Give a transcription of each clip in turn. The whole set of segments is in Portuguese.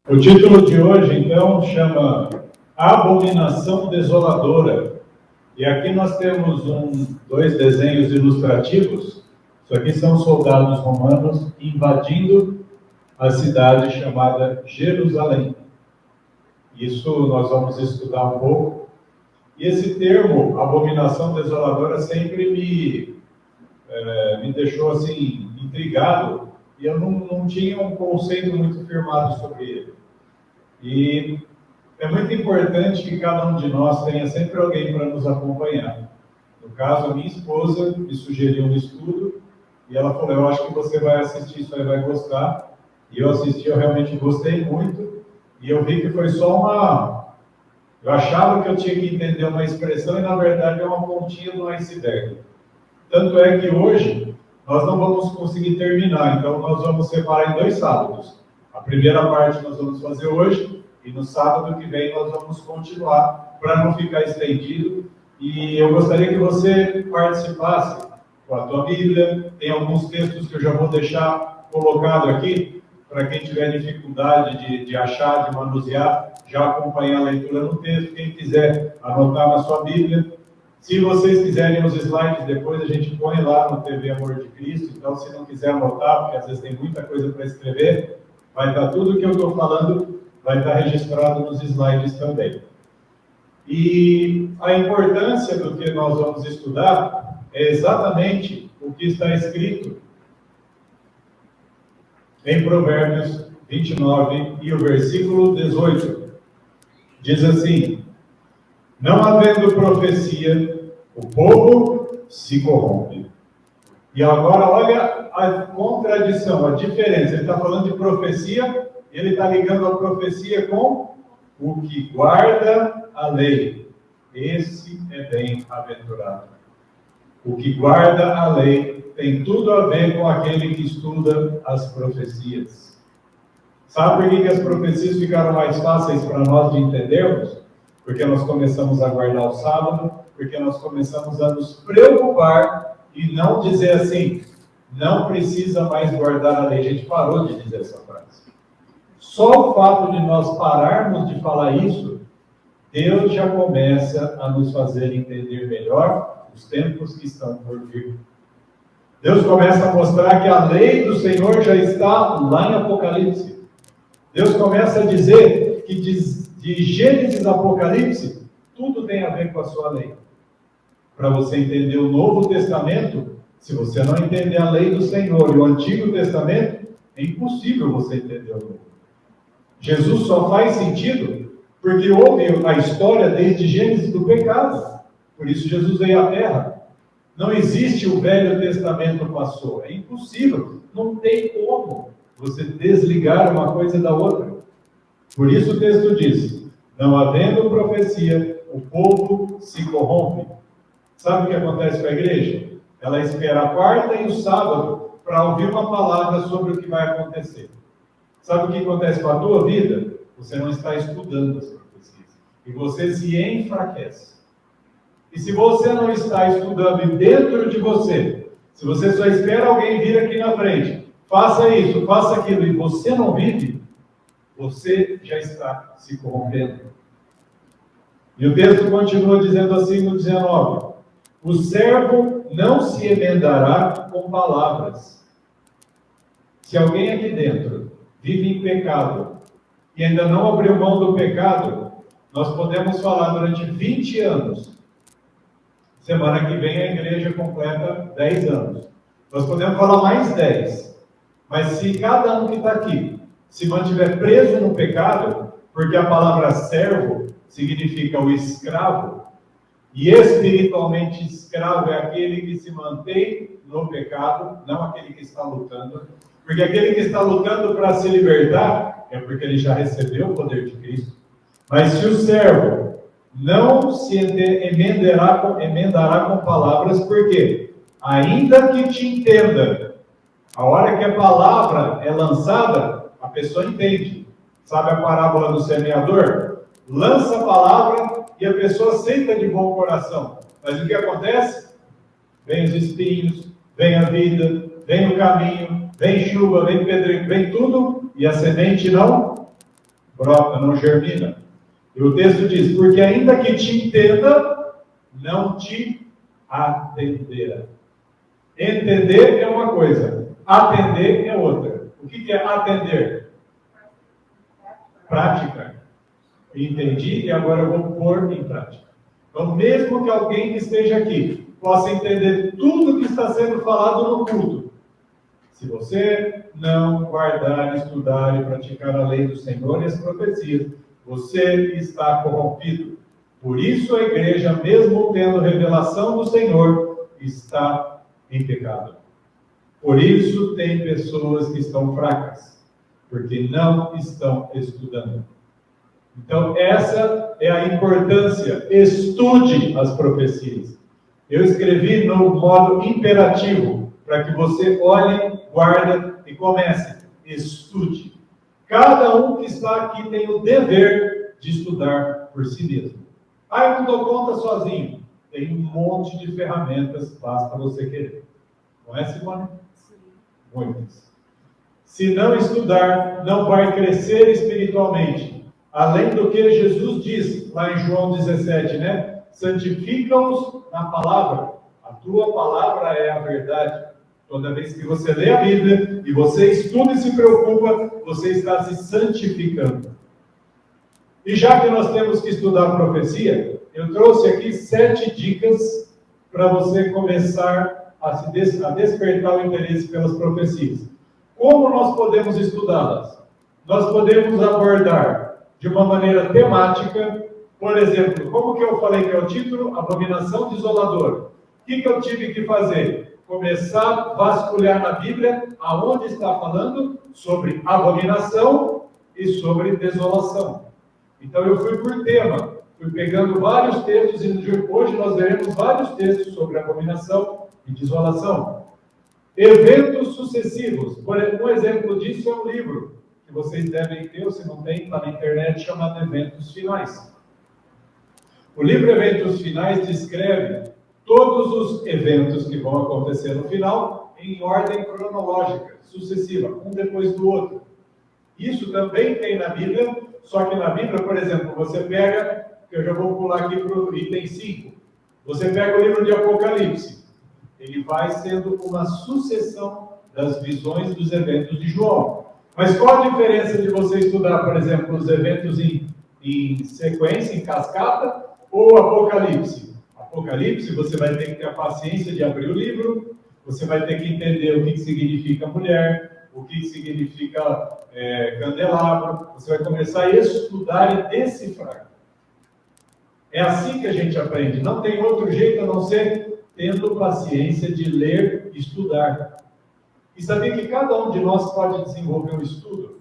O título de hoje, então, chama Abominação Desoladora. E aqui nós temos dois desenhos ilustrativos. Isso aqui são soldados romanos invadindo a cidade chamada Jerusalém. Isso nós vamos estudar um pouco. E esse termo, abominação desoladora, sempre me deixou assim intrigado, e eu não tinha um conceito muito firmado sobre ele. E é muito importante que cada um de nós tenha sempre alguém para nos acompanhar. No caso, a minha esposa me sugeriu um estudo, e ela falou, eu acho que você vai assistir isso aí, vai gostar. E eu assisti, eu realmente gostei muito, e eu vi que foi só eu achava que eu tinha que entender uma expressão, e na verdade é uma pontinha do iceberg. Tanto é que hoje nós não vamos conseguir terminar, então nós vamos separar em 2 sábados. A primeira parte nós vamos fazer hoje, e no sábado que vem nós vamos continuar, para não ficar estendido. E eu gostaria que você participasse com a tua Bíblia. Tem alguns textos que eu já vou deixar colocado aqui, para quem tiver dificuldade de achar, de manusear, já acompanhar a leitura no texto. Quem quiser anotar na sua Bíblia. Se vocês quiserem os slides depois, a gente põe lá no TV Amor de Cristo. Então, se não quiser anotar, porque às vezes tem muita coisa para escrever, vai estar tudo que eu estou falando, vai estar registrado nos slides também. E a importância do que nós vamos estudar é exatamente o que está escrito em Provérbios 29 e o versículo 18. Diz assim: não havendo profecia, o povo se corrompe. E agora olha a contradição, a diferença. Ele está falando de profecia, e ele está ligando a profecia com o que guarda a lei. Esse é bem-aventurado. O que guarda a lei tem tudo a ver com aquele que estuda as profecias. Sabe por que as profecias ficaram mais fáceis para nós de entendermos? Porque nós começamos a guardar o sábado, porque nós começamos a nos preocupar e não dizer assim, não precisa mais guardar a lei. A gente parou de dizer essa frase. Só o fato de nós pararmos de falar isso, Deus já começa a nos fazer entender melhor os tempos que estão por vir. Deus começa a mostrar que a lei do Senhor já está lá em Apocalipse. Deus começa a dizer que de Gênesis a Apocalipse, tudo tem a ver com a sua lei. Para você entender o Novo Testamento, se você não entender a lei do Senhor e o Antigo Testamento, é impossível você entender o Novo. Jesus só faz sentido porque houve a história desde Gênesis do pecado. Por isso Jesus veio à Terra. Não existe o Velho Testamento passou. É impossível. Não tem como você desligar uma coisa da outra. Por isso o texto diz, não havendo profecia, o povo se corrompe. Sabe o que acontece com a igreja? Ela espera a quarta e o sábado para ouvir uma palavra sobre o que vai acontecer. Sabe o que acontece com a tua vida? Você não está estudando as profecias. E você se enfraquece. E se você não está estudando dentro de você, se você só espera alguém vir aqui na frente, faça isso, faça aquilo, e você não vive, você já está se corrompendo. E o texto continua dizendo assim no 19: o servo não se emendará com palavras. Se alguém aqui dentro vive em pecado e ainda não abriu mão do pecado, nós podemos falar durante 20 anos. Semana que vem a igreja completa 10 anos. Nós podemos falar mais 10. Mas se cada um que está aqui se mantiver preso no pecado, porque a palavra servo significa o escravo, e espiritualmente escravo é aquele que se mantém no pecado, não aquele que está lutando, porque aquele que está lutando para se libertar é porque ele já recebeu o poder de Cristo. Mas se o servo não se emendará com palavras, porque ainda que te entenda, a hora que a palavra é lançada, a pessoa entende. Sabe a parábola do semeador? Lança a palavra e a pessoa aceita de bom coração. Mas o que acontece? Vem os espinhos, vem a vida, vem o caminho, vem chuva, vem pedregulho, vem tudo, e a semente não brota, não germina. E o texto diz, porque ainda que te entenda, não te atenderá. Entender é uma coisa, atender é outra. O que é atender? Prática. Entendi e agora eu vou pôr em prática. Então, mesmo que alguém que esteja aqui possa entender tudo que está sendo falado no culto, se você não guardar, estudar e praticar a lei do Senhor e as profecias, você está corrompido. Por isso a igreja, mesmo tendo revelação do Senhor, está em pecado. Por isso tem pessoas que estão fracas, porque não estão estudando. Então, essa é a importância. Estude as profecias. Eu escrevi no modo imperativo, para que você olhe, guarde e comece. Estude. Cada um que está aqui tem o dever de estudar por si mesmo. Eu não dou conta sozinho. Tem um monte de ferramentas, basta você querer. Não é, Simone? Sim. Muitas. Se não estudar, não vai crescer espiritualmente. Além do que Jesus diz lá em João 17, né? Santifica-os na palavra. A tua palavra é a verdade. Toda vez que você lê a Bíblia e você estuda e se preocupa, você está se santificando. E já que nós temos que estudar a profecia, eu trouxe aqui 7 dicas para você começar a despertar o interesse pelas profecias. Como nós podemos estudá-las? Nós podemos abordar de uma maneira temática, por exemplo, como que eu falei que é o título? Abominação desoladora. O que eu tive que fazer? Começar a vasculhar na Bíblia, aonde está falando sobre abominação e sobre desolação. Então eu fui por tema, fui pegando vários textos e hoje nós veremos vários textos sobre abominação e desolação. Eventos sucessivos. Um exemplo disso é um livro que vocês devem ter, ou se não tem, está na internet, chamado Eventos Finais. O livro Eventos Finais descreve todos os eventos que vão acontecer no final em ordem cronológica, sucessiva, um depois do outro. Isso também tem na Bíblia, só que na Bíblia, por exemplo, você pega, eu já vou pular aqui para o item 5, você pega o livro de Apocalipse, ele vai sendo uma sucessão das visões dos eventos de João. Mas qual a diferença de você estudar, por exemplo, os eventos em sequência, em cascata, ou Apocalipse? Apocalipse, você vai ter que ter a paciência de abrir o livro, você vai ter que entender o que significa mulher, o que significa candelabro, você vai começar a estudar e decifrar. É assim que a gente aprende, não tem outro jeito a não ser tendo paciência de ler e estudar. E saber que cada um de nós pode desenvolver um estudo,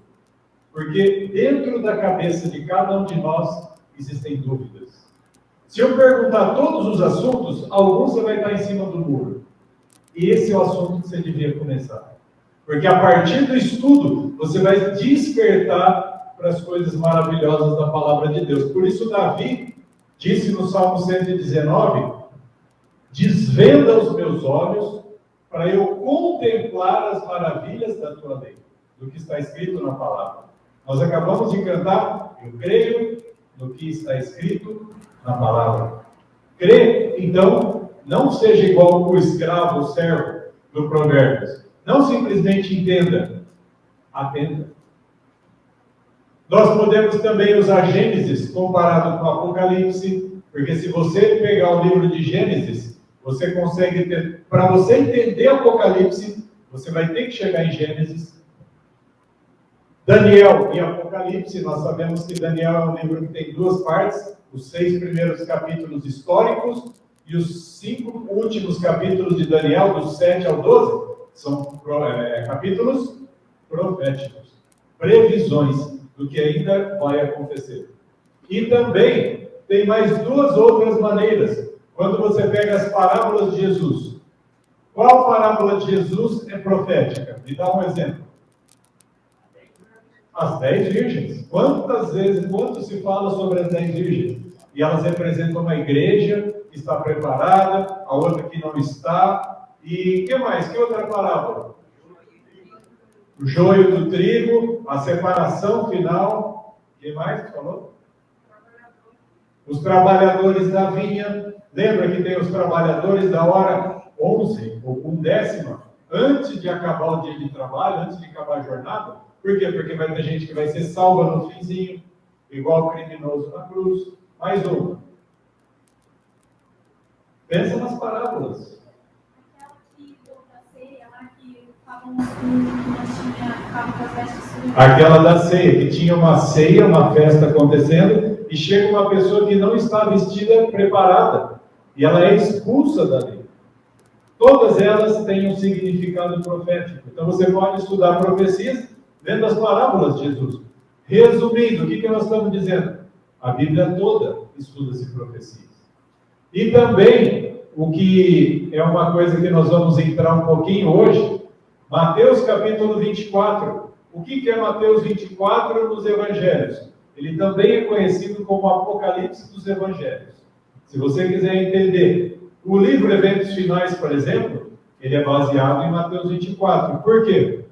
porque dentro da cabeça de cada um de nós existem dúvidas. Se eu perguntar todos os assuntos, alguns você vai estar em cima do muro. E esse é o assunto que você devia começar. Porque a partir do estudo, você vai despertar para as coisas maravilhosas da palavra de Deus. Por isso Davi disse no Salmo 119, desvenda os meus olhos para eu contemplar as maravilhas da tua lei, do que está escrito na palavra. Nós acabamos de cantar, eu creio no que está escrito na palavra. Crê, então, não seja igual o escravo, o servo do Provérbios. Não simplesmente entenda, atenda. Nós podemos também usar Gênesis comparado com Apocalipse, porque se você pegar o livro de Gênesis, você consegue ter, para você entender Apocalipse, você vai ter que chegar em Gênesis. Daniel e Apocalipse, nós sabemos que Daniel é um livro que tem 2 partes, os 6 primeiros capítulos históricos e os 5 últimos capítulos de Daniel, dos 7 ao 12, são capítulos proféticos, previsões do que ainda vai acontecer. E também tem mais 2 outras maneiras. Quando você pega as parábolas de Jesus, qual parábola de Jesus é profética? Me dá um exemplo. As 10 virgens. Quanto se fala sobre as 10 virgens? E elas representam uma igreja que está preparada, a outra que não está. E que mais? Que outra parábola? O joio do trigo, a separação final. Quem mais falou? Os trabalhadores da vinha. Lembra que tem os trabalhadores da hora 11 ou 1/10, antes de acabar o dia de trabalho, antes de acabar a jornada? Por quê? Porque vai ter gente que vai ser salva no finzinho, igual o criminoso na cruz. Mais uma. Pensa nas parábolas. Aquela que da ceia, lá que estavam com as vestes sujas. Aquela da ceia, que tinha uma ceia, uma festa acontecendo, e chega uma pessoa que não está vestida, preparada, e ela é expulsa dali. Todas elas têm um significado profético. Então você pode estudar profecias dentro das parábolas de Jesus. Resumindo, o que nós estamos dizendo? A Bíblia toda estuda-se profecias. E também, o que é uma coisa que nós vamos entrar um pouquinho hoje, Mateus capítulo 24. O que é Mateus 24 nos Evangelhos? Ele também é conhecido como Apocalipse dos Evangelhos. Se você quiser entender o livro Eventos Finais, por exemplo, ele é baseado em Mateus 24. Por quê?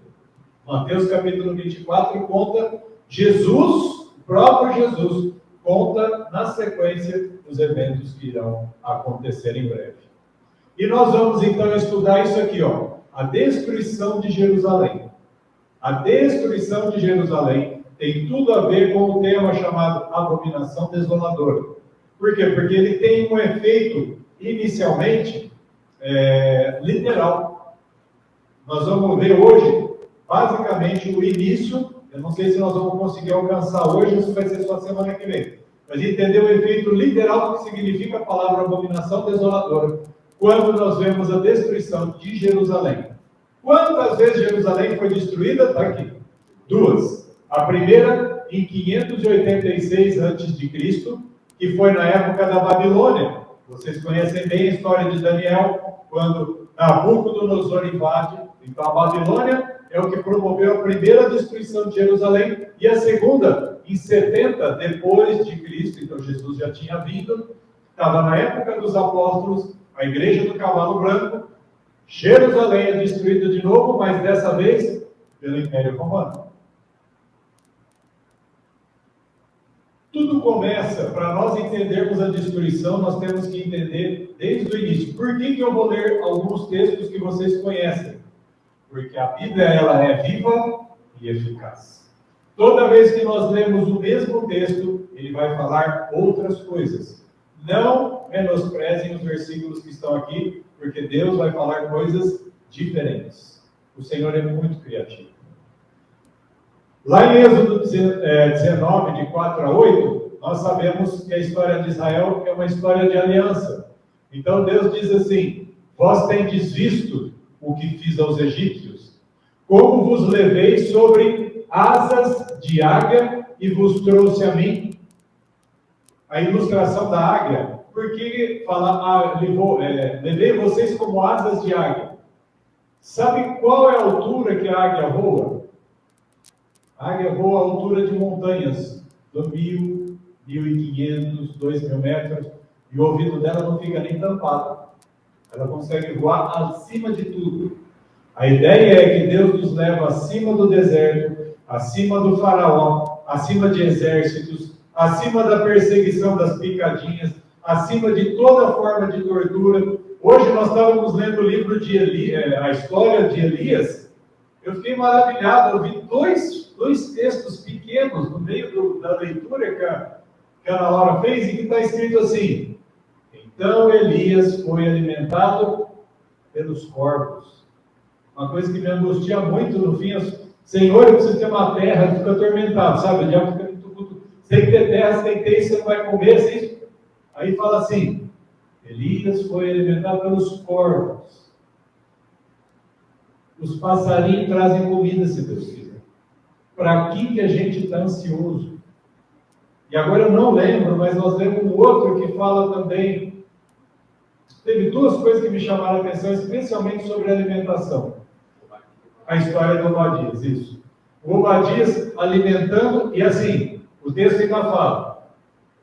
Mateus capítulo 24 conta Jesus, o próprio Jesus, conta na sequência os eventos que irão acontecer em breve. E nós vamos então estudar isso aqui, a destruição de Jerusalém. A destruição de Jerusalém tem tudo a ver com o tema chamado abominação desoladora. Por quê? Porque ele tem um efeito, inicialmente, literal. Nós vamos ver hoje, basicamente, o início. Eu não sei se nós vamos conseguir alcançar hoje, isso vai ser só semana que vem. Mas entender o efeito literal do que significa a palavra abominação desoladora, quando nós vemos a destruição de Jerusalém. Quantas vezes Jerusalém foi destruída? Está aqui. 2. A primeira, em 586 a.C., que foi na época da Babilônia. Vocês conhecem bem a história de Daniel, quando Nabucodonosor invade. Então a Babilônia é o que promoveu a primeira destruição de Jerusalém, e a segunda, em 70 depois de Cristo. Então Jesus já tinha vindo, estava na época dos apóstolos, a igreja do cavalo branco. Jerusalém é destruída de novo, mas dessa vez pelo Império Romano. Tudo começa, para nós entendermos a destruição, nós temos que entender desde o início. Por que eu vou ler alguns textos que vocês conhecem? Porque a Bíblia, ela é viva e eficaz. Toda vez que nós lemos o mesmo texto, ele vai falar outras coisas. Não menosprezem os versículos que estão aqui, porque Deus vai falar coisas diferentes. O Senhor é muito criativo. Lá em Êxodo 19, de 4 a 8, nós sabemos que a história de Israel é uma história de aliança. Então Deus diz assim: vós tendes visto o que fiz aos egípcios, como vos levei sobre asas de águia e vos trouxe a mim. A ilustração da águia, porque fala, levei vocês como asas de águia. Sabe qual é a altura que a águia voa? A águia voa à altura de montanhas, de 1.000, 1.500, 2.000 metros, e o ouvido dela não fica nem tampado. Ela consegue voar acima de tudo. A ideia é que Deus nos leva acima do deserto, acima do faraó, acima de exércitos, acima da perseguição das picadinhas, acima de toda forma de tortura. Hoje nós estávamos lendo o livro de Elias, a história de Elias. Eu fiquei maravilhado, eu vi dois textos pequenos no meio da leitura que a Ana Laura fez, e que está escrito assim: então Elias foi alimentado pelos corvos. Uma coisa que me angustia muito no fim, Senhor, eu preciso ter uma terra, eu fico atormentado, sabe? O diabo fica muito, sem ter terra, sem ter isso, você não vai comer, assim. Aí fala assim: Elias foi alimentado pelos corvos. Os passarinhos trazem comida, se Deus quiser. Para que a gente está ansioso? E agora eu não lembro, mas nós lemos um outro que fala também. Teve duas coisas que me chamaram a atenção, especialmente sobre a alimentação. A história do Obadias, isso. O Obadias alimentando, e assim, o texto ainda fala: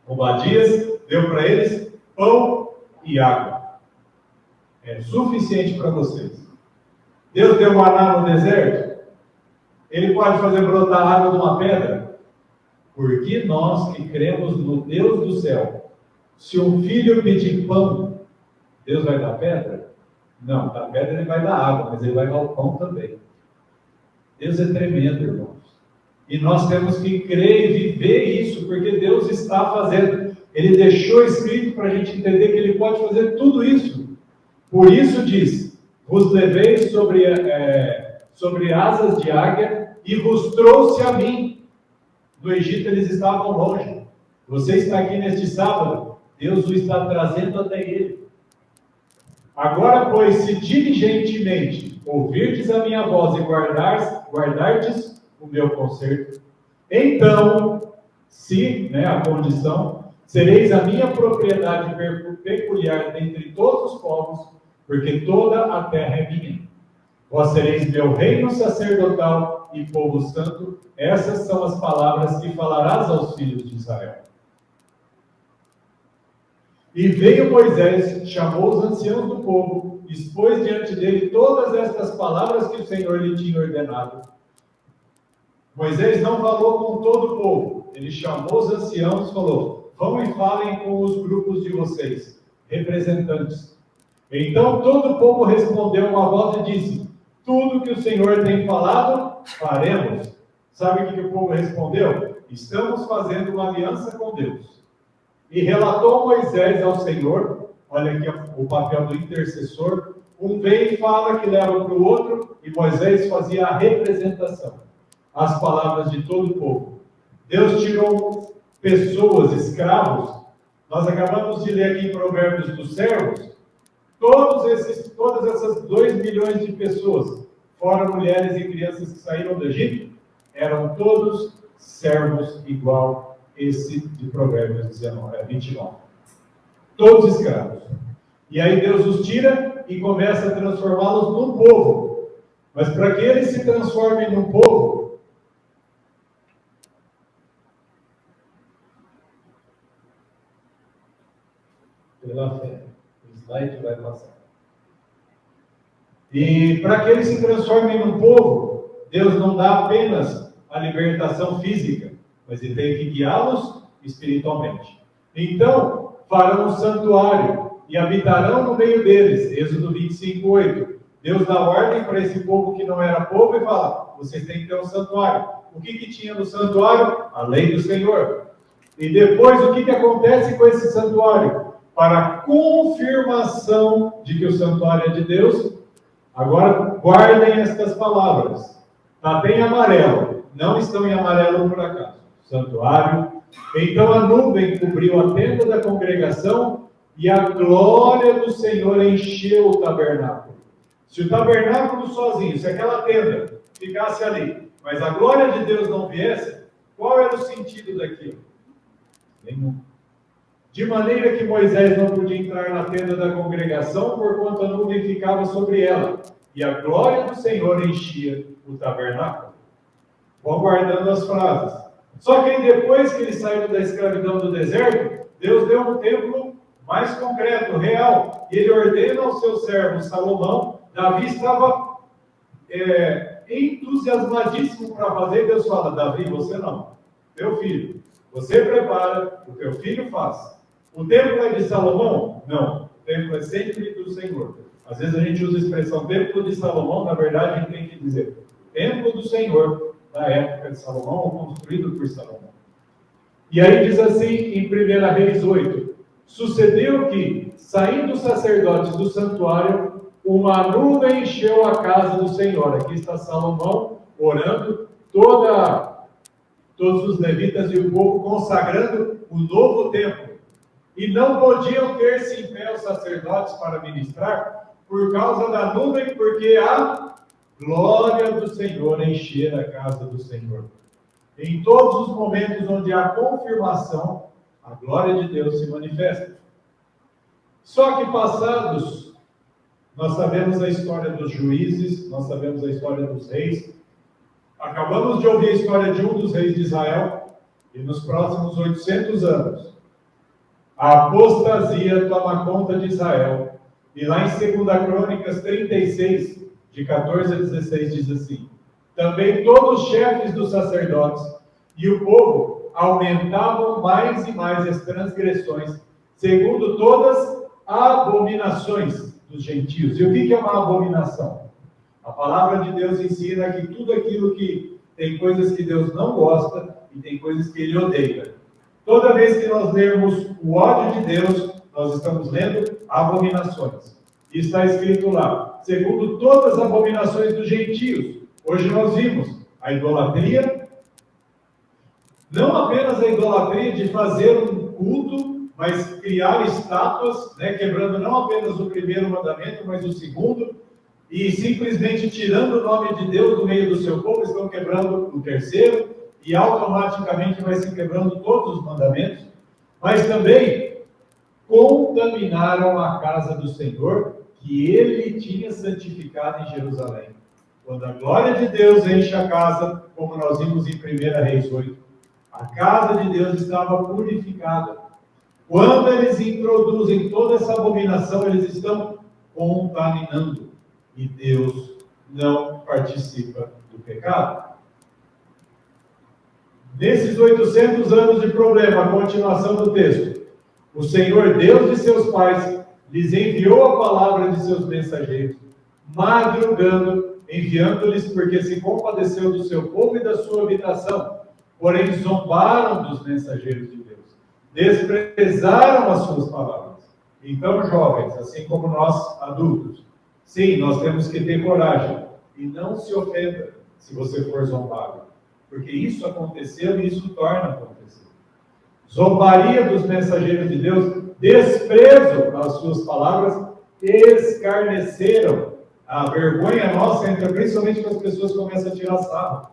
Obadias deu para eles pão e água. É suficiente para vocês. Deus deu maná no deserto? Ele pode fazer brotar água de uma pedra? Porque nós que cremos no Deus do céu, se um filho pedir pão, Deus vai dar pedra? Não, da pedra ele vai dar água, mas ele vai dar o pão também. Deus é tremendo, irmãos. E nós temos que crer e viver isso, porque Deus está fazendo. Ele deixou escrito para a gente entender que Ele pode fazer tudo isso. Por isso diz, vos levei sobre asas de águia e vos trouxe a mim. No Egito eles estavam longe. Você está aqui neste sábado, Deus o está trazendo até Ele. Agora, pois, se diligentemente ouvirdes a minha voz e guardardes o meu conserto, então, a condição, sereis a minha propriedade peculiar dentre todos os povos, porque toda a terra é minha. Vós sereis meu reino sacerdotal e povo santo. Essas são as palavras que falarás aos filhos de Israel. E veio Moisés, chamou os anciãos do povo, expôs diante dele todas estas palavras que o Senhor lhe tinha ordenado. Moisés não falou com todo o povo, ele chamou os anciãos e falou: vão e falem com os grupos de vocês, representantes. Então todo o povo respondeu uma voz e disse: tudo que o Senhor tem falado, faremos. Sabe o que o povo respondeu? Estamos fazendo uma aliança com Deus. E relatou Moisés ao Senhor, olha aqui o papel do intercessor, um vem e fala que leva para o outro, e Moisés fazia a representação, as palavras de todo o povo. Deus tirou pessoas, escravos, nós acabamos de ler aqui em Provérbios dos servos, todas essas 2 milhões de pessoas, fora mulheres e crianças que saíram do Egito, eram todos servos igual esse de Provérbios 29. Todos escravos. E aí Deus os tira e começa a transformá-los num povo. Mas para que eles se transformem num povo, pela fé. O slide vai passar. E para que eles se transformem num povo, Deus não dá apenas a libertação física, mas Ele tem que guiá-los espiritualmente. Então, farão um santuário e habitarão no meio deles. Êxodo 25:8. Deus dá ordem para esse povo que não era povo e fala: vocês têm que ter um santuário. O que tinha no santuário? A lei do Senhor. E depois, o que acontece com esse santuário? Para confirmação de que o santuário é de Deus, agora guardem estas palavras. Está bem amarelo, não estão em amarelo por acaso. Santuário. Então a nuvem cobriu a tenda da congregação e a glória do Senhor encheu o tabernáculo. Se o tabernáculo sozinho, se aquela tenda ficasse ali, mas a glória de Deus não viesse, qual era o sentido daquilo? Nenhum. De maneira que Moisés não podia entrar na tenda da congregação, porquanto a nuvem ficava sobre ela, e a glória do Senhor enchia o tabernáculo. Vão guardando as frases. Só que depois que eles saíram da escravidão do deserto, Deus deu um templo mais concreto, real. E Ele ordena ao seu servo Salomão. Davi estava entusiasmadíssimo para fazer. Deus fala: Davi, você não. Teu filho. Você prepara, o teu filho faz. O templo é de Salomão? Não. O templo é sempre do Senhor. Às vezes a gente usa a expressão templo de Salomão, na verdade a gente tem que dizer templo do Senhor, da época de Salomão, construído por Salomão. E aí diz assim em 1 Reis 8: sucedeu que, saindo os sacerdotes do santuário, uma nuvem encheu a casa do Senhor. Aqui está Salomão orando, todos os levitas e o povo consagrando o novo templo. E não podiam ter-se em pé os sacerdotes para ministrar por causa da nuvem, porque a glória do Senhor enchia a casa do Senhor. Em todos os momentos onde há confirmação, a glória de Deus se manifesta. Só que passados, nós sabemos a história dos juízes, nós sabemos a história dos reis. Acabamos de ouvir a história de um dos reis de Israel, e nos próximos 800 anos, a apostasia toma conta de Israel. E lá em 2 Crônicas 36, de 14 a 16, diz assim: também todos os chefes dos sacerdotes e o povo aumentavam mais e mais as transgressões, segundo todas as abominações dos gentios. E o que é uma abominação? A palavra de Deus ensina que tudo aquilo que tem coisas que Deus não gosta e tem coisas que Ele odeia. Toda vez que nós lermos o ódio de Deus, nós estamos lendo abominações. E está escrito lá, segundo todas as abominações dos gentios. Hoje nós vimos a idolatria, não apenas a idolatria de fazer um culto, mas criar estátuas, né, quebrando não apenas o primeiro mandamento, mas o segundo, e simplesmente tirando o nome de Deus do meio do seu povo, estão quebrando o terceiro, e automaticamente vai se quebrando todos os mandamentos, mas também contaminaram a casa do Senhor, que Ele tinha santificado em Jerusalém. Quando a glória de Deus enche a casa, como nós vimos em 1 Reis 8, a casa de Deus estava purificada. Quando eles introduzem toda essa abominação, eles estão contaminando. E Deus não participa do pecado. Nesses 800 anos de problema, a continuação do texto, o Senhor Deus de seus pais lhes enviou a palavra de seus mensageiros, madrugando, enviando-lhes porque se compadeceu do seu povo e da sua habitação. Porém, zombaram dos mensageiros de Deus, desprezaram as suas palavras. Então, jovens, assim como nós, adultos, sim, nós temos que ter coragem e não se ofenda se você for zombado, porque isso aconteceu e isso torna a acontecer. Zombaria dos mensageiros de Deus, desprezo às suas palavras, escarneceram. A vergonha nossa entra principalmente quando as pessoas começam a tirar sarro.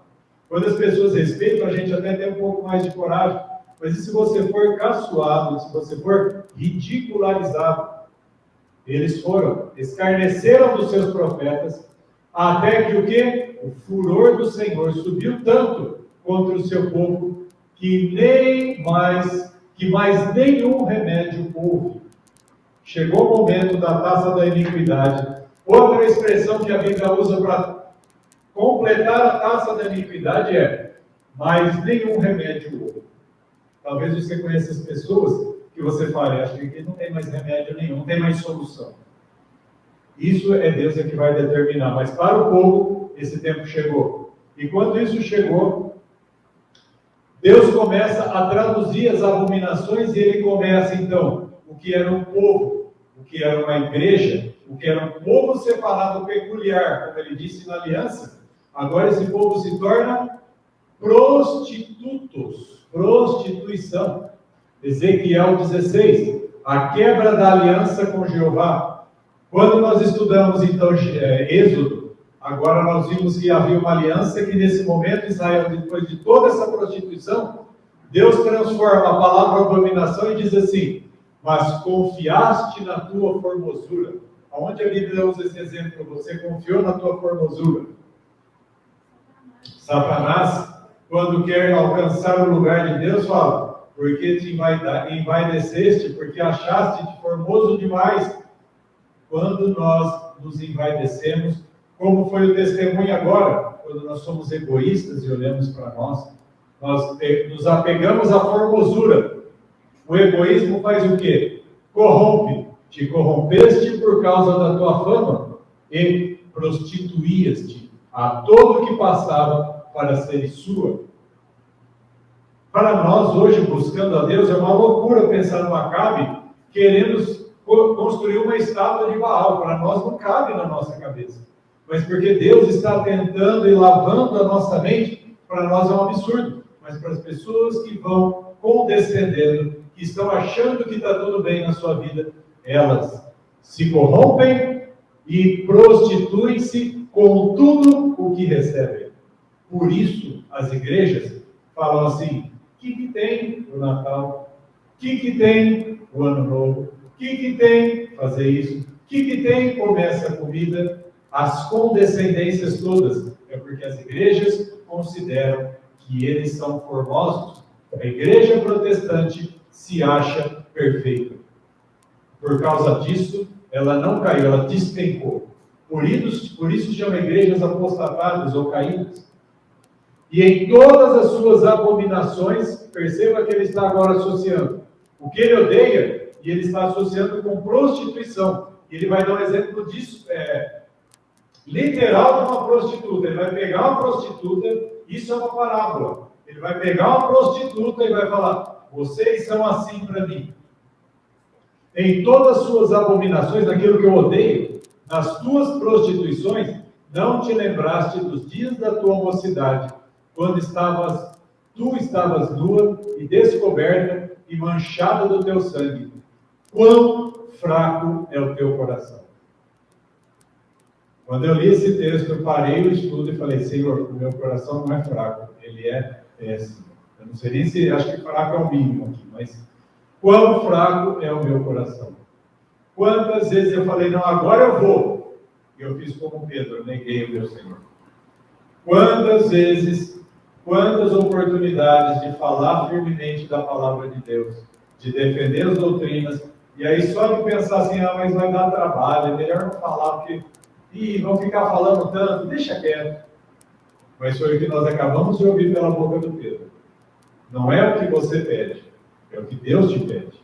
Quando as pessoas respeitam, a gente até tem um pouco mais de coragem. Mas e se você for caçoado, se você for ridicularizado? Eles foram, escarneceram dos seus profetas, até que o quê? O furor do Senhor subiu tanto contra o seu povo, que mais nenhum remédio houve. Chegou o momento da taça da iniquidade. Outra expressão que a Bíblia usa para completar a taça da iniquidade é: mais nenhum remédio houve. Talvez você conheça as pessoas que você fale, acho que aqui não tem mais remédio nenhum, não tem mais solução. Isso é Deus que vai determinar. Mas para o povo, esse tempo chegou. E quando isso chegou, Deus começa a traduzir as abominações e Ele começa, então, o que era um povo, o que era uma igreja, o que era um povo separado peculiar, como Ele disse na aliança, agora esse povo se torna prostitutos, prostituição. Ezequiel 16, a quebra da aliança com Jeová. Quando nós estudamos, então, Êxodo, agora nós vimos que havia uma aliança que, nesse momento, Israel, depois de toda essa prostituição, Deus transforma a palavra abominação e diz assim: mas confiaste na tua formosura. Aonde a Bíblia usa esse exemplo? Você confiou na tua formosura. Satanás, quando quer alcançar o lugar de Deus, fala: porque te envaideceste, porque achaste-te formoso demais. Quando nós nos envaidecemos, como foi o testemunho agora, quando nós somos egoístas e olhamos para nós nos apegamos à formosura. O egoísmo faz o quê? Corrompe. Te corrompeste por causa da tua fama e prostituías-te a todo que passava para ser sua. Para nós hoje, buscando a Deus, é uma loucura pensar no Acabe querendo construir uma estátua de Baal. Para nós não cabe na nossa cabeça. Mas porque Deus está tentando e lavando a nossa mente, para nós é um absurdo. Mas para as pessoas que vão condescendendo, que estão achando que está tudo bem na sua vida, elas se corrompem e prostituem-se com tudo o que recebem. Por isso, as igrejas falam assim: o que tem o Natal? O que tem o Ano Novo? O que tem fazer isso? O que tem começa a comida? As condescendências todas é porque as igrejas consideram que eles são formosos. A igreja protestante se acha perfeita. Por causa disso, ela não caiu, ela despencou. Por isso chama igrejas apostatadas ou caídas. E em todas as suas abominações, perceba que ele está agora associando o que ele odeia, e ele está associando com prostituição. E ele vai dar um exemplo disso, literal de uma prostituta. Ele vai pegar uma prostituta, isso é uma parábola. Ele vai pegar uma prostituta e vai falar: vocês são assim para mim. Em todas as suas abominações, naquilo que eu odeio, nas tuas prostituições, não te lembraste dos dias da tua mocidade, quando tu estavas nua e descoberta e manchada do teu sangue. Quão fraco é o teu coração. Quando eu li esse texto, eu parei o estudo e falei: Senhor, o meu coração não é fraco, ele é péssimo. Eu não sei nem se, acho que fraco é o mínimo aqui, mas quão fraco é o meu coração. Quantas vezes eu falei: não, agora eu vou. E eu fiz como Pedro, eu neguei o meu Senhor. Quantas vezes, quantas oportunidades de falar firmemente da palavra de Deus, de defender as doutrinas, e aí só de pensar assim: ah, mas vai dar trabalho, é melhor não falar, porque vão ficar falando tanto, deixa quieto. Mas foi o que nós acabamos de ouvir pela boca do Pedro. Não é o que você pede, é o que Deus te pede.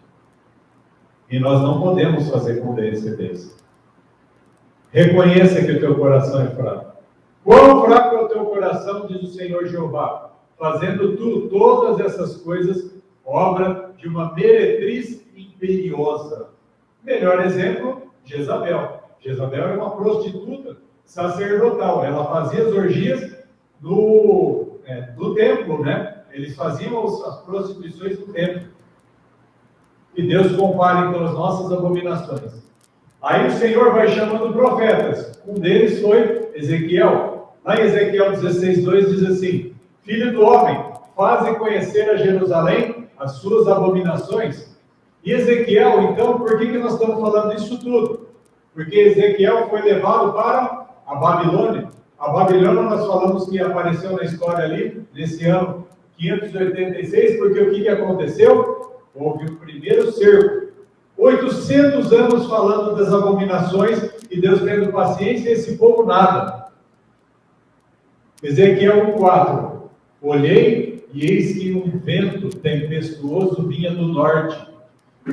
E nós não podemos fazer com condescendência. Reconheça que o teu coração é fraco. Quão fraco é o teu coração, diz o Senhor Jeová, fazendo tu todas essas coisas, obra de uma meretriz imperiosa. Melhor exemplo, Jezabel. Jezabel era uma prostituta sacerdotal. Ela fazia as orgias no templo, né? Eles faziam as prostituições do templo. E Deus compara então as nossas abominações. Aí o Senhor vai chamando profetas. Um deles foi Ezequiel. Lá em Ezequiel 16:2 diz assim: Filho do homem, faze conhecer a Jerusalém as suas abominações. E Ezequiel, então, por que nós estamos falando isso tudo? Porque Ezequiel foi levado para a Babilônia. A Babilônia nós falamos que apareceu na história ali, nesse ano 586, porque o que aconteceu? Houve o primeiro cerco. 800 anos falando das abominações e Deus tendo paciência e esse povo nada. Ezequiel 1:4. Olhei e eis que um vento tempestuoso vinha do norte,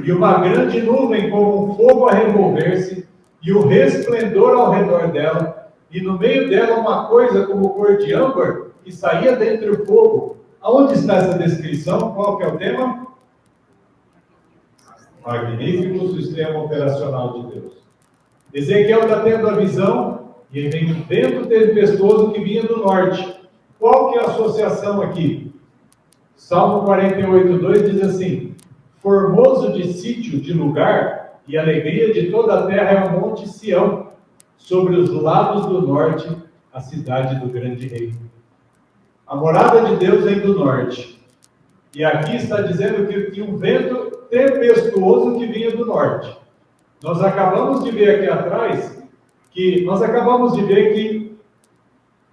e uma grande nuvem como um fogo a revolver-se, e o resplendor ao redor dela, e no meio dela uma coisa como cor de âmbar, que saía dentre o fogo. Aonde está essa descrição? Qual que é o tema? Magnífico sistema operacional de Deus. Ezequiel está tendo a visão, e vem um vento tempestuoso que vinha do norte. Qual que é a associação aqui? Salmo 48:2 diz assim: Formoso de sítio, de lugar, e alegria de toda a terra é o monte Sião, sobre os lados do norte, a cidade do grande rei. A morada de Deus vem do norte. E aqui está dizendo que tinha um vento tempestuoso que vinha do norte. Nós acabamos de ver aqui atrás, que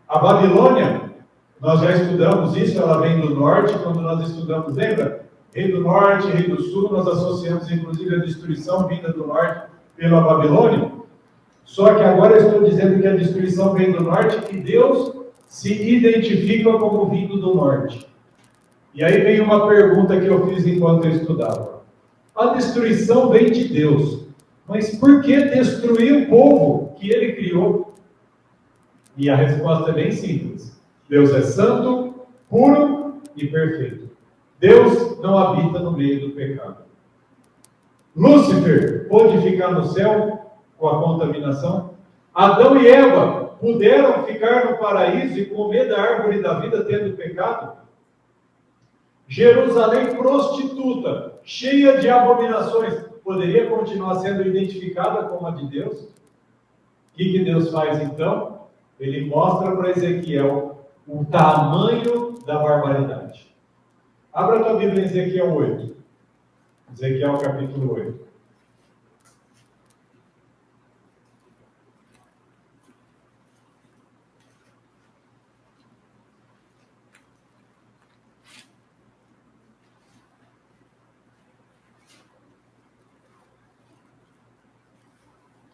a Babilônia, nós já estudamos isso, ela vem do norte, quando nós estudamos, lembra? Rei do norte, rei do sul, nós associamos inclusive a destruição vinda do norte pela Babilônia. Só que agora eu estou dizendo que a destruição vem do norte e Deus se identifica como vindo do norte. E aí vem uma pergunta que eu fiz enquanto eu estudava. A destruição vem de Deus, mas por que destruir o povo que ele criou? E a resposta é bem simples. Deus é santo, puro e perfeito. Deus não habita no meio do pecado. Lúcifer pôde ficar no céu com a contaminação? Adão e Eva puderam ficar no paraíso e comer da árvore da vida tendo pecado? Jerusalém prostituta, cheia de abominações, poderia continuar sendo identificada como a de Deus? O que Deus faz então? Ele mostra para Ezequiel o tamanho da barbaridade. Abra a tua Bíblia em Ezequiel 8. Ezequiel capítulo 8.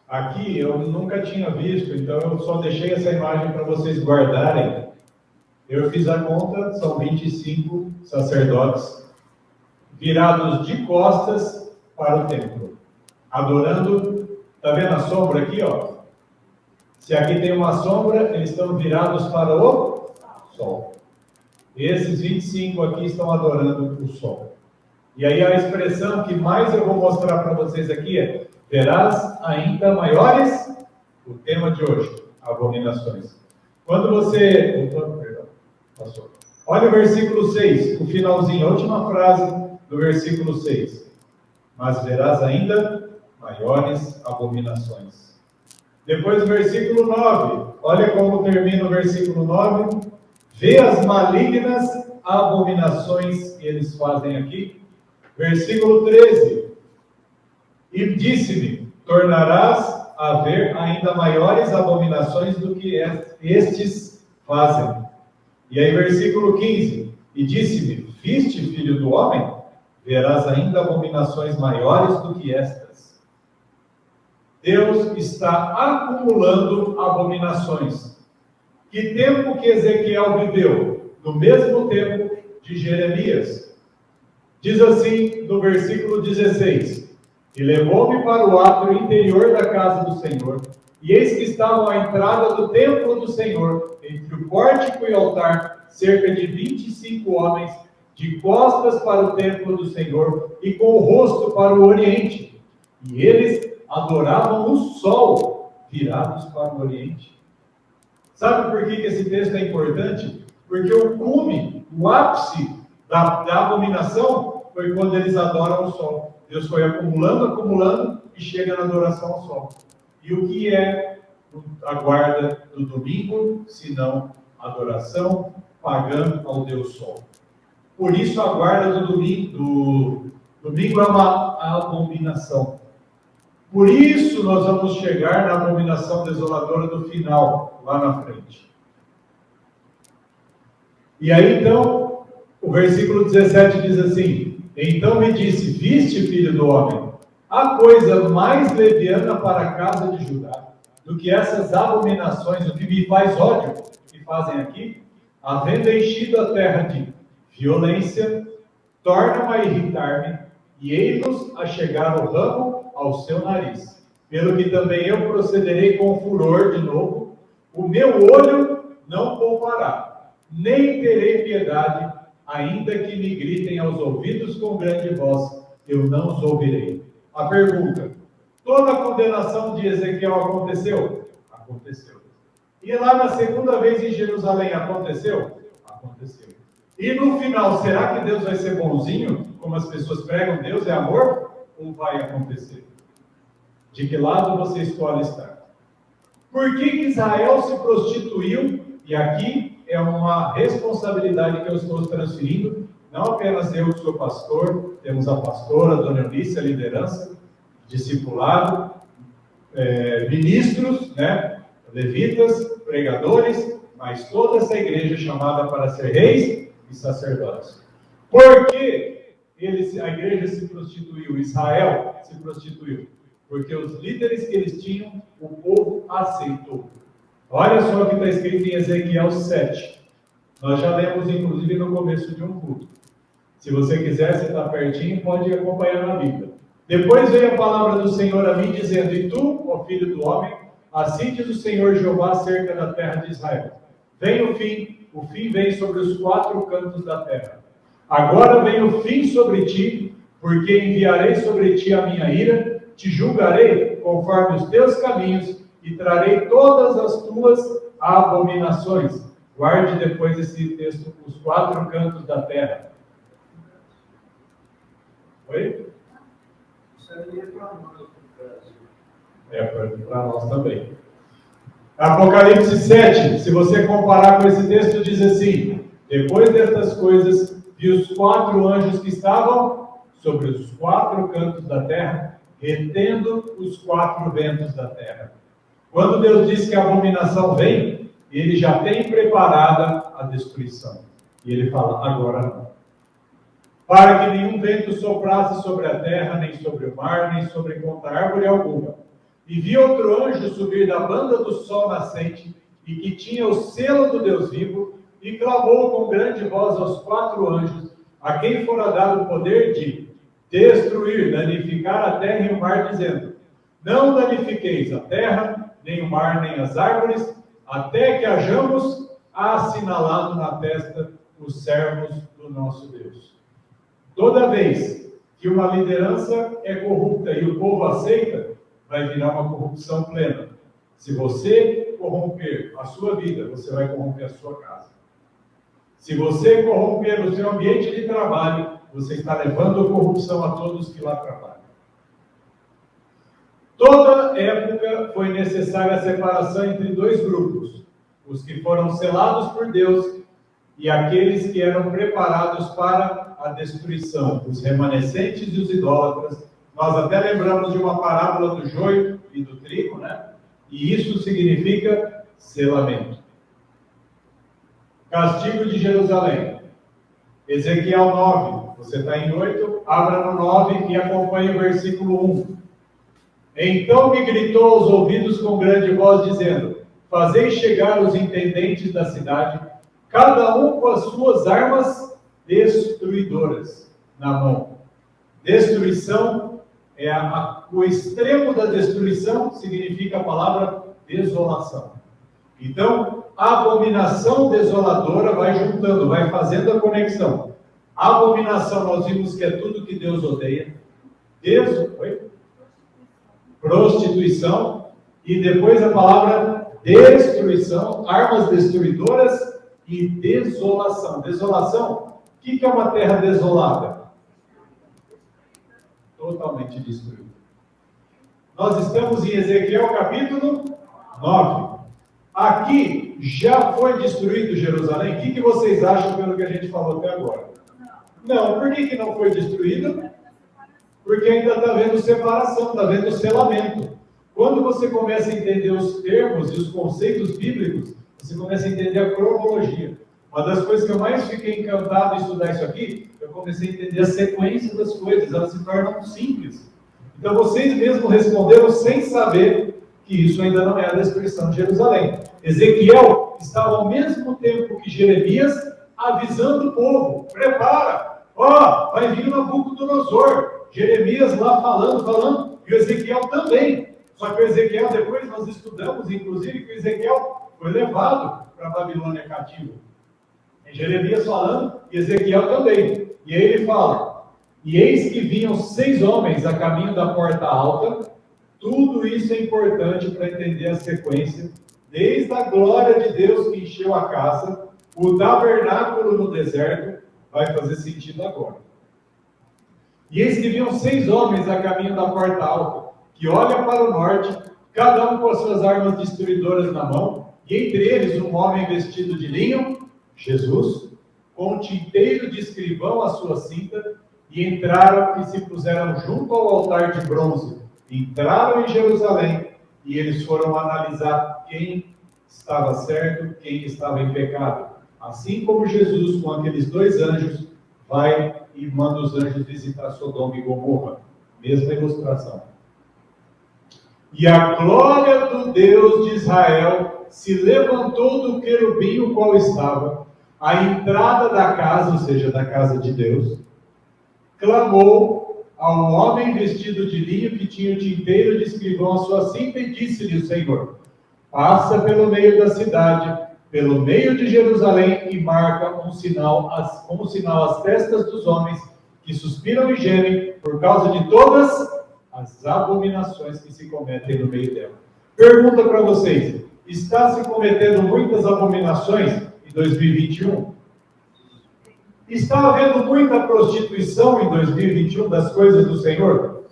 Aqui eu nunca tinha visto, então eu só deixei essa imagem para vocês guardarem. Eu fiz a conta, são 25 sacerdotes virados de costas para o templo, adorando. Está vendo a sombra aqui, ó? Se aqui tem uma sombra, eles estão virados para o sol. Esses 25 aqui estão adorando o sol. E aí a expressão que mais eu vou mostrar para vocês aqui é: verás ainda maiores, o tema de hoje, abominações. Quando você... Perdão, passou. Olha o versículo 6, o finalzinho, a última frase do versículo 6. Mas verás ainda maiores abominações. Depois do versículo 9, olha como termina o versículo 9. Vê as malignas abominações que eles fazem aqui. Versículo 13. E disse-me, tornarás a ver ainda maiores abominações do que estes fazem. E aí versículo 15. E disse-me, viste, filho do homem? Verás ainda abominações maiores do que estas. Deus está acumulando abominações. Que tempo que Ezequiel viveu? No mesmo tempo de Jeremias. Diz assim no versículo 16: E levou-me para o átrio interior da casa do Senhor, e eis que estavam à entrada do templo do Senhor, entre o pórtico e o altar, cerca de 25 homens, de costas para o templo do Senhor, e com o rosto para o oriente. E eles adoravam o sol, virados para o oriente. Sabe por que esse texto é importante? Porque o cume, o ápice da abominação foi quando eles adoram o sol. Deus foi acumulando e chega na adoração ao sol. E o que é a guarda do domingo, senão adoração pagã ao Deus Sol? Por isso a guarda do domingo é uma abominação. Por isso nós vamos chegar na abominação desoladora do final, lá na frente. E aí então, o versículo 17 diz assim: Então me disse, viste, filho do homem, há coisa mais leviana para a casa de Judá do que essas abominações, o que me faz ódio, que fazem aqui, havendo enchido a terra de violência, tornam a irritar-me, e ei-nos a chegar o ramo ao seu nariz. Pelo que também eu procederei com furor de novo, o meu olho não poupará, nem terei piedade, ainda que me gritem aos ouvidos com grande voz, eu não os ouvirei. A pergunta: toda a condenação de Ezequiel aconteceu? Aconteceu. E lá na segunda vez em Jerusalém aconteceu? Aconteceu. E no final, será que Deus vai ser bonzinho, como as pessoas pregam, Deus é amor? Ou vai acontecer? De que lado você escolhe estar? Por que Israel se prostituiu? E aqui é uma responsabilidade que eu estou transferindo, não apenas eu que sou pastor, temos a pastora, a dona Eunice, a liderança, discipulado, ministros, levitas, pregadores, mas toda essa igreja é chamada para ser reis e sacerdotes. Por que a igreja se prostituiu, Israel se prostituiu? Porque os líderes que eles tinham, o povo aceitou. Olha só o que está escrito em Ezequiel 7. Nós já lemos, inclusive, no começo de um culto. Se você quiser, você está pertinho, pode acompanhar na Bíblia. Depois veio a palavra do Senhor a mim, dizendo: E tu, ó filho do homem, assim diz o Senhor Jeová acerca da terra de Israel. Vem o fim vem sobre os 4 cantos da terra. Agora vem o fim sobre ti, porque enviarei sobre ti a minha ira, te julgarei conforme os teus caminhos, e trarei todas as tuas abominações. Guarde depois esse texto, os 4 cantos da terra. Oi? Isso aí é para nós no Brasil. É para nós também. Apocalipse 7, se você comparar com esse texto, diz assim: Depois destas coisas, vi os 4 anjos que estavam sobre os 4 cantos da terra, retendo os 4 ventos da terra. Quando Deus diz que a abominação vem, Ele já tem preparada a destruição. E Ele fala: agora não. Para que nenhum vento soprasse sobre a terra, nem sobre o mar, nem sobre contra árvore alguma. E vi outro anjo subir da banda do sol nascente, e que tinha o selo do Deus vivo, e clamou com grande voz aos 4 anjos, a quem fora dado o poder de destruir, danificar a terra e o mar, dizendo: não danifiqueis a terra, nem o mar, nem as árvores, até que hajamos assinalado na testa os servos do nosso Deus. Toda vez que uma liderança é corrupta e o povo aceita, vai virar uma corrupção plena. Se você corromper a sua vida, você vai corromper a sua casa. Se você corromper o seu ambiente de trabalho, você está levando corrupção a todos que lá trabalham. Toda época foi necessária a separação entre 2 grupos: os que foram selados por Deus e aqueles que eram preparados para a destruição, os remanescentes e os idólatras. Nós até lembramos de uma parábola do joio e do trigo, né? E isso significa selamento. Castigo de Jerusalém. Ezequiel 9, você está em 8, abra no 9 e acompanhe o versículo 1. Então me gritou aos ouvidos com grande voz, dizendo: fazei chegar os intendentes da cidade, cada um com as suas armas destruidoras na mão. Destruição é o extremo da destruição, significa a palavra desolação. Então, a abominação desoladora vai juntando, vai fazendo a conexão. A abominação, nós vimos que é tudo que Deus odeia. Prostituição. E depois a palavra destruição, armas destruidoras e desolação. Desolação, o que é uma terra desolada? Totalmente destruída. Nós estamos em Ezequiel capítulo 9. Aqui já foi destruído Jerusalém? O que vocês acham pelo que a gente falou até agora? Não. Por que não foi destruído? Porque ainda está havendo separação, está havendo selamento. Quando você começa a entender os termos e os conceitos bíblicos, você começa a entender a cronologia. Uma das coisas que eu mais fiquei encantado em estudar isso aqui, eu comecei a entender a sequência das coisas, elas se tornam simples. Então vocês mesmos responderam sem saber que isso ainda não é a destruição de Jerusalém. Ezequiel estava ao mesmo tempo que Jeremias avisando o povo: prepara, vai vir Nabucodonosor. Jeremias lá falando, e o Ezequiel também. Só que o Ezequiel, depois nós estudamos, inclusive, que o Ezequiel foi levado para a Babilônia cativo. E Jeremias falando, e Ezequiel também. E aí ele fala: e eis que vinham 6 homens a caminho da porta alta. Tudo isso é importante para entender a sequência, desde a glória de Deus que encheu a casa, o tabernáculo no deserto, vai fazer sentido agora. E eis que vinham 6 homens a caminho da porta alta, que olha para o norte, cada um com as suas armas destruidoras na mão, e entre eles um homem vestido de linho, Jesus, com um tinteiro de escrivão à sua cinta, e entraram e se puseram junto ao altar de bronze. Entraram em Jerusalém, e eles foram analisar quem estava certo, quem estava em pecado. Assim como Jesus, com aqueles 2 anjos, vai e manda os anjos visitar Sodoma e Gomorra. Mesma ilustração. E a glória do Deus de Israel se levantou do querubim o qual estava à entrada da casa, ou seja, da casa de Deus, clamou a um homem vestido de linho que tinha o tinteiro de escrivão à sua cinta e disse-lhe o Senhor: passa pelo meio da cidade, pelo meio de Jerusalém e marca como sinal as testas dos homens que suspiram e gemem por causa de todas as abominações que se cometem no meio dela. Pergunta para vocês: está se cometendo muitas abominações em 2021? Está havendo muita prostituição em 2021 das coisas do Senhor?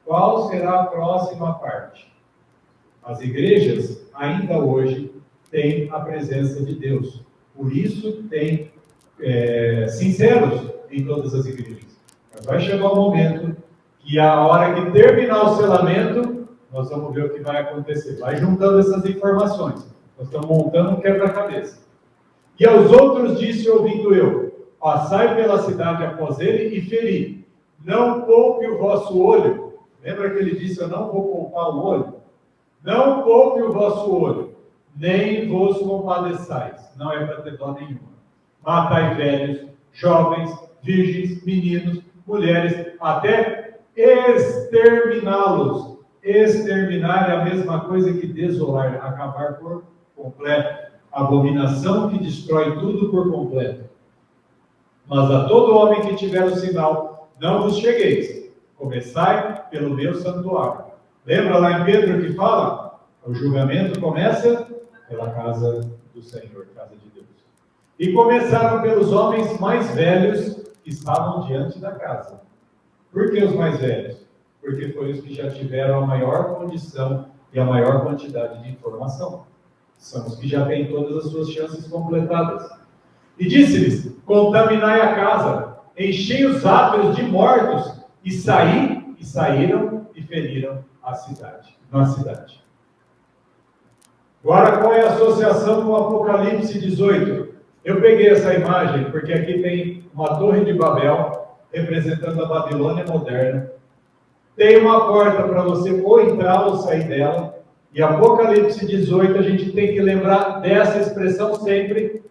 Qual será a próxima parte? As igrejas, ainda hoje, têm a presença de Deus. Por isso, tem sinceros em todas as igrejas. Mas vai chegar um momento que a hora que terminar o selamento, nós vamos ver o que vai acontecer. Vai juntando essas informações. Nós estamos montando um quebra-cabeça. E aos outros disse, ouvindo eu: passai pela cidade após ele e feri. Não poupe o vosso olho. Lembra que ele disse: eu não vou poupar o olho? Não poupe o vosso olho, nem vos compadeçais. Não é para ter dó nenhuma. Matai velhos, jovens, virgens, meninos, mulheres, até exterminá-los. Exterminar é a mesma coisa que desolar, acabar por completo. Abominação que destrói tudo por completo. Mas a todo homem que tiver o sinal, não vos chegueis. Começai pelo meu santuário. Lembra lá em Pedro que fala? O julgamento começa pela casa do Senhor, casa de Deus. E começaram pelos homens mais velhos que estavam diante da casa. Por que os mais velhos? Porque foram os que já tiveram a maior condição e a maior quantidade de informação. São os que já têm todas as suas chances completadas. E disse-lhes: contaminai a casa, enchei os átrios de mortos, e saíram e feriram a cidade. Agora, qual é a associação com o Apocalipse 18? Eu peguei essa imagem porque aqui tem uma torre de Babel, representando a Babilônia moderna. Tem uma porta para você ou entrar ou sair dela. E Apocalipse 18, a gente tem que lembrar dessa expressão sempre: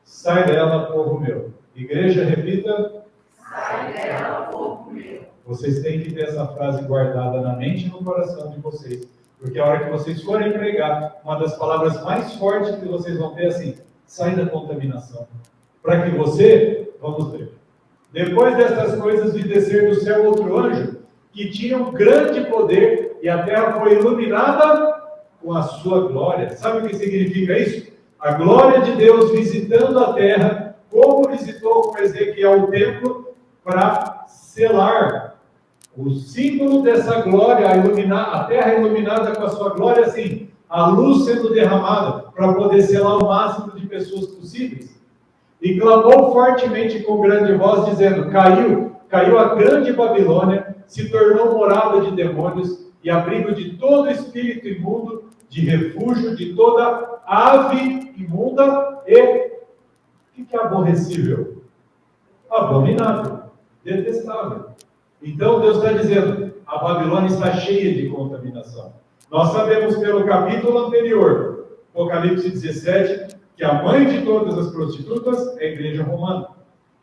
sai dela, povo meu. Igreja, repita: sai dela, povo meu. Vocês têm que ter essa frase guardada na mente e no coração de vocês. Porque a hora que vocês forem pregar, uma das palavras mais fortes que vocês vão ter é assim: sai da contaminação. Para que você, vamos ver. Depois dessas coisas, vi descer do céu outro anjo, que tinha um grande poder, e a terra foi iluminada com a sua glória. Sabe o que significa isso? A glória de Deus visitando a terra, como visitou com Ezequiel o templo, para selar. O símbolo dessa glória, a terra iluminada com a sua glória, assim, a luz sendo derramada, para poder selar o máximo de pessoas possíveis. E clamou fortemente com grande voz, dizendo: caiu a grande Babilônia, se tornou morada de demônios e abrigo de todo espírito imundo, de refúgio de toda ave imunda e, o que é aborrecível? Abominável, detestável. Então Deus está dizendo: a Babilônia está cheia de contaminação. Nós sabemos pelo capítulo anterior, Apocalipse 17, que a mãe de todas as prostitutas é a igreja romana.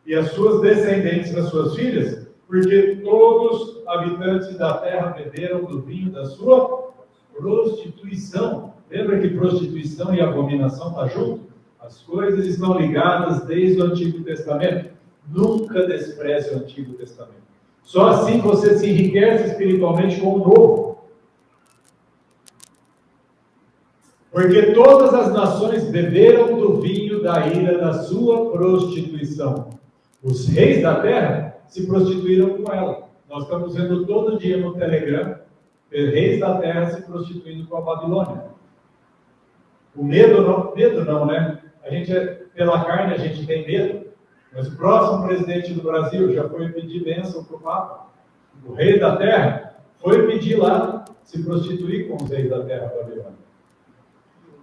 E as suas descendentes, as suas filhas, porque todos os habitantes da terra beberam do vinho da sua prostituição. Lembra que prostituição e abominação estão junto? As coisas estão ligadas desde o Antigo Testamento. Nunca despreze o Antigo Testamento. Só assim você se enriquece espiritualmente com o Novo. Porque todas as nações beberam do vinho da ira da sua prostituição. Os reis da terra se prostituíram com ela. Nós estamos vendo todo dia no Telegram reis da terra se prostituindo com a Babilônia. O medo não, né? A gente, pela carne, a gente tem medo. Mas o próximo presidente do Brasil já foi pedir bênção para o Papa. O rei da terra foi pedir lá se prostituir com os reis da terra babilônica.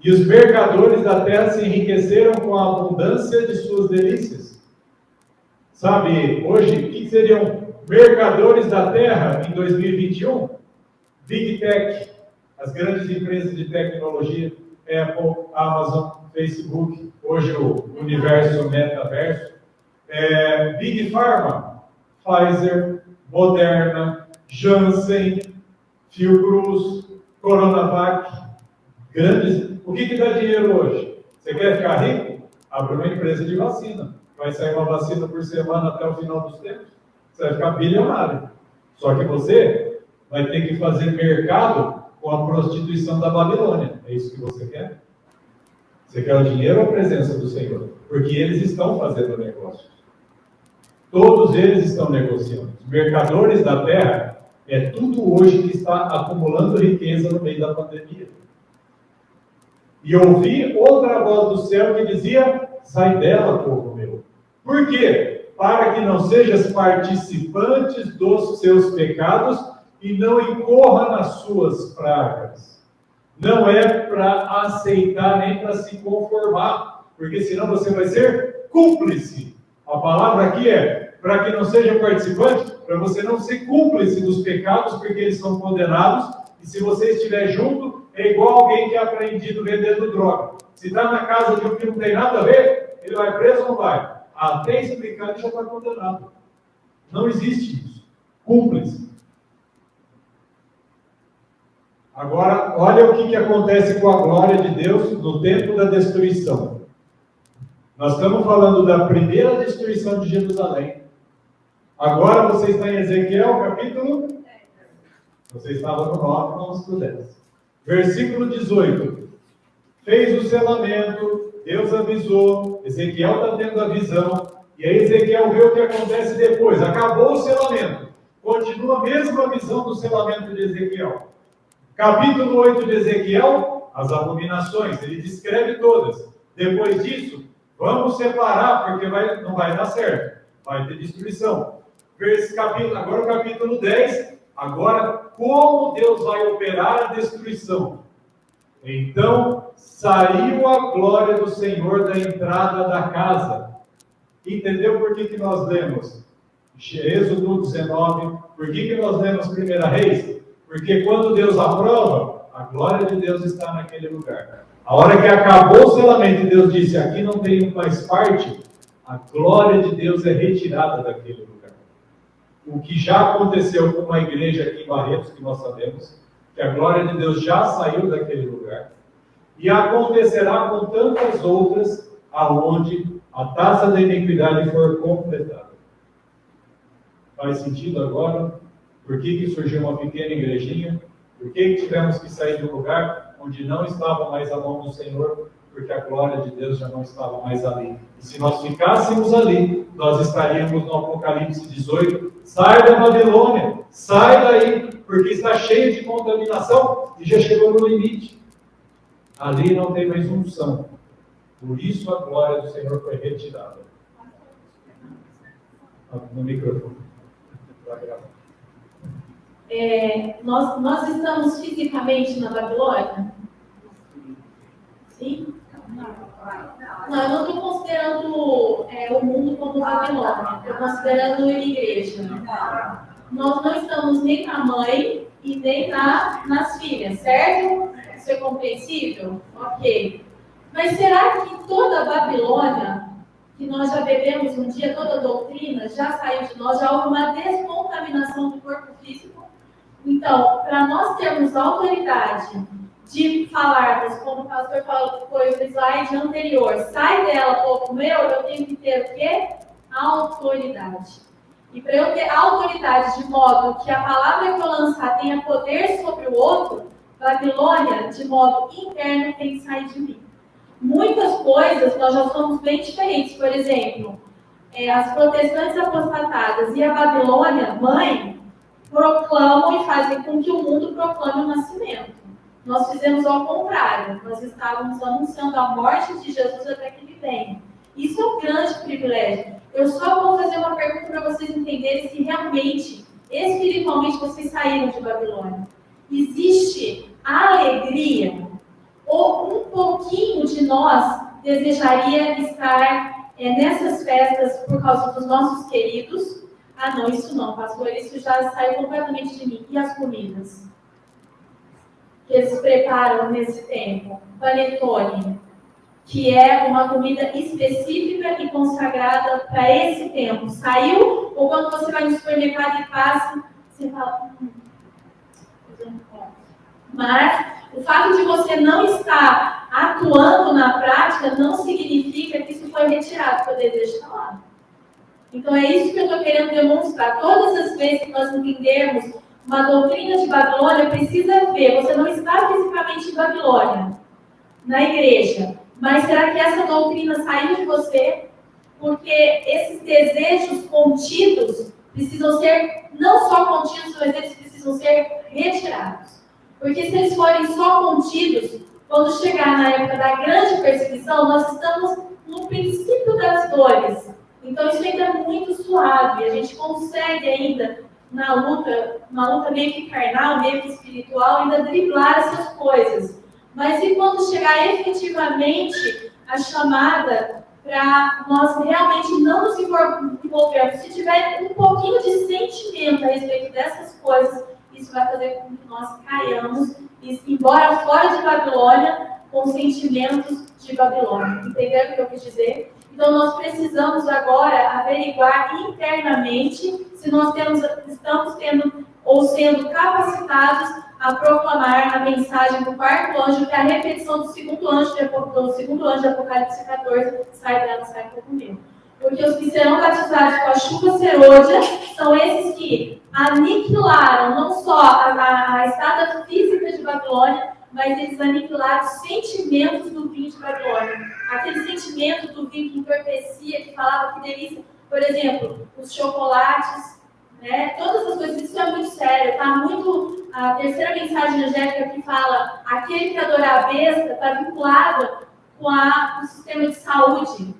E os mercadores da terra se enriqueceram com a abundância de suas delícias. Sabe, hoje, o que seriam mercadores da terra em 2021? Big Tech, as grandes empresas de tecnologia, Apple, Amazon, Facebook, hoje o universo metaverso. Big Pharma, Pfizer, Moderna, Janssen, Fiocruz, Coronavac, grandes. O que dá dinheiro hoje? Você quer ficar rico? Abre uma empresa de vacina. Vai sair uma vacina por semana até o final dos tempos. Você vai ficar bilionário. Só que você vai ter que fazer mercado com a prostituição da Babilônia. É isso que você quer? Você quer o dinheiro ou a presença do Senhor? Porque eles estão fazendo negócios. Todos eles estão negociando. Os mercadores da terra é tudo hoje que está acumulando riqueza no meio da pandemia. E ouvi outra voz do céu que dizia: sai dela, povo meu. Por quê? Para que não sejas participantes dos seus pecados e não incorra nas suas pragas. Não é para aceitar nem para se conformar, porque senão você vai ser cúmplice. A palavra aqui é para que não seja participante, para você não ser cúmplice dos pecados, porque eles são condenados E se você estiver junto, é igual alguém que é apreendido vendendo droga. Se está na casa de um que não tem nada a ver, ele vai preso ou não vai? Até explicar, ele já está condenado. Não existe isso. Cúmplice. Agora, olha o que acontece com a glória de Deus no tempo da destruição. Nós estamos falando da primeira destruição de Jerusalém. Agora você está em Ezequiel, capítulo 10. Você estava no 9, vamos para o 10. Versículo 18. Fez o selamento, Deus avisou, Ezequiel está tendo a visão, e aí Ezequiel vê o que acontece depois. Acabou o selamento. Continua a mesma visão do selamento de Ezequiel. Capítulo 8 de Ezequiel, as abominações, ele descreve todas. Depois disso, vamos separar, porque não vai dar certo. Vai ter destruição. Agora o capítulo 10, agora como Deus vai operar a destruição. Então, saiu a glória do Senhor da entrada da casa. Entendeu por que nós lemos Êxodo 19? Por que nós lemos 1 Reis? Porque quando Deus aprova, a glória de Deus está naquele lugar. A hora que acabou o selamento e Deus disse, aqui não tem mais parte, a glória de Deus é retirada daquele lugar. O que já aconteceu com uma igreja aqui em Barretos, que nós sabemos, que a glória de Deus já saiu daquele lugar. E acontecerá com tantas outras, aonde a taça da iniquidade for completada. Faz sentido agora? Por que surgiu uma pequena igrejinha? Por que tivemos que sair de um lugar onde não estava mais a mão do Senhor? Porque a glória de Deus já não estava mais ali. E se nós ficássemos ali, nós estaríamos no Apocalipse 18. Sai da Babilônia, sai daí, porque está cheio de contaminação e já chegou no limite. Ali não tem mais unção. Por isso a glória do Senhor foi retirada. No microfone. Nós estamos fisicamente na Babilônia? Sim? Não, eu não estou considerando o mundo como Babilônia. Estou considerando a igreja. Nós não estamos nem na mãe e nem nas filhas, certo? Isso é compreensível? Ok. Mas será que toda a Babilônia, que nós já bebemos um dia, toda a doutrina, já saiu de nós, já houve uma descontaminação do corpo físico? Então, para nós termos autoridade de falarmos, como o pastor falou, foi no slide anterior, sai dela, povo meu, eu tenho que ter o quê? Autoridade. E para eu ter autoridade de modo que a palavra que eu lançar tenha poder sobre o outro, Babilônia, de modo interno, tem que sair de mim. Muitas coisas nós já somos bem diferentes. Por exemplo, as protestantes apostatadas e a Babilônia, mãe, proclamam e fazem com que o mundo proclame o nascimento. Nós fizemos ao contrário. Nós estávamos anunciando a morte de Jesus até que ele venha. Isso é um grande privilégio. Eu só vou fazer uma pergunta para vocês entenderem se realmente, espiritualmente, vocês saíram de Babilônia. Existe alegria? Ou um pouquinho de nós desejaria estar nessas festas por causa dos nossos queridos? Ah, não, isso não, pastor, isso já saiu completamente de mim. E as comidas que eles preparam nesse tempo? Panetone, que é uma comida específica e consagrada para esse tempo. Saiu? Ou quando você vai no supermercado e passa, você fala... Mas o fato de você não estar atuando na prática não significa que isso foi retirado, que eu desejo falar. Então é isso que eu estou querendo demonstrar. Todas as vezes que nós entendermos uma doutrina de Babilônia, precisa ver, você não está fisicamente em Babilônia, na igreja, mas será que essa doutrina saiu de você? Porque esses desejos contidos precisam ser, não só contidos, mas eles precisam ser retirados. Porque se eles forem só contidos, quando chegar na época da grande perseguição, nós estamos no princípio das dores. Então isso ainda é muito suave. A gente consegue ainda, na luta meio que carnal, meio que espiritual, ainda driblar essas coisas. Mas e quando chegar efetivamente a chamada para nós realmente não nos envolvermos? Se tiver um pouquinho de sentimento a respeito dessas coisas, isso vai fazer com que nós caiamos, embora fora de Babilônia, com sentimentos de Babilônia. Entenderam o que eu quis dizer? Então, nós precisamos agora averiguar internamente se nós estamos tendo ou sendo capacitados a proclamar a mensagem do quarto anjo, que é a repetição do segundo anjo de Apocalipse 14, sai dela, sai por comigo. Porque os que serão batizados com a chuva serôdia são esses que aniquilaram não só a estada física de Babilônia, mas eles aniquilaram os sentimentos do vinho de Babilônia. Aquele sentimento do vinho que entorpecia, que falava que delícia. Por exemplo, os chocolates, né? Todas as coisas, isso é muito sério. Está muito. A terceira mensagem angélica que fala: aquele que adorar a besta está vinculado com o sistema de saúde,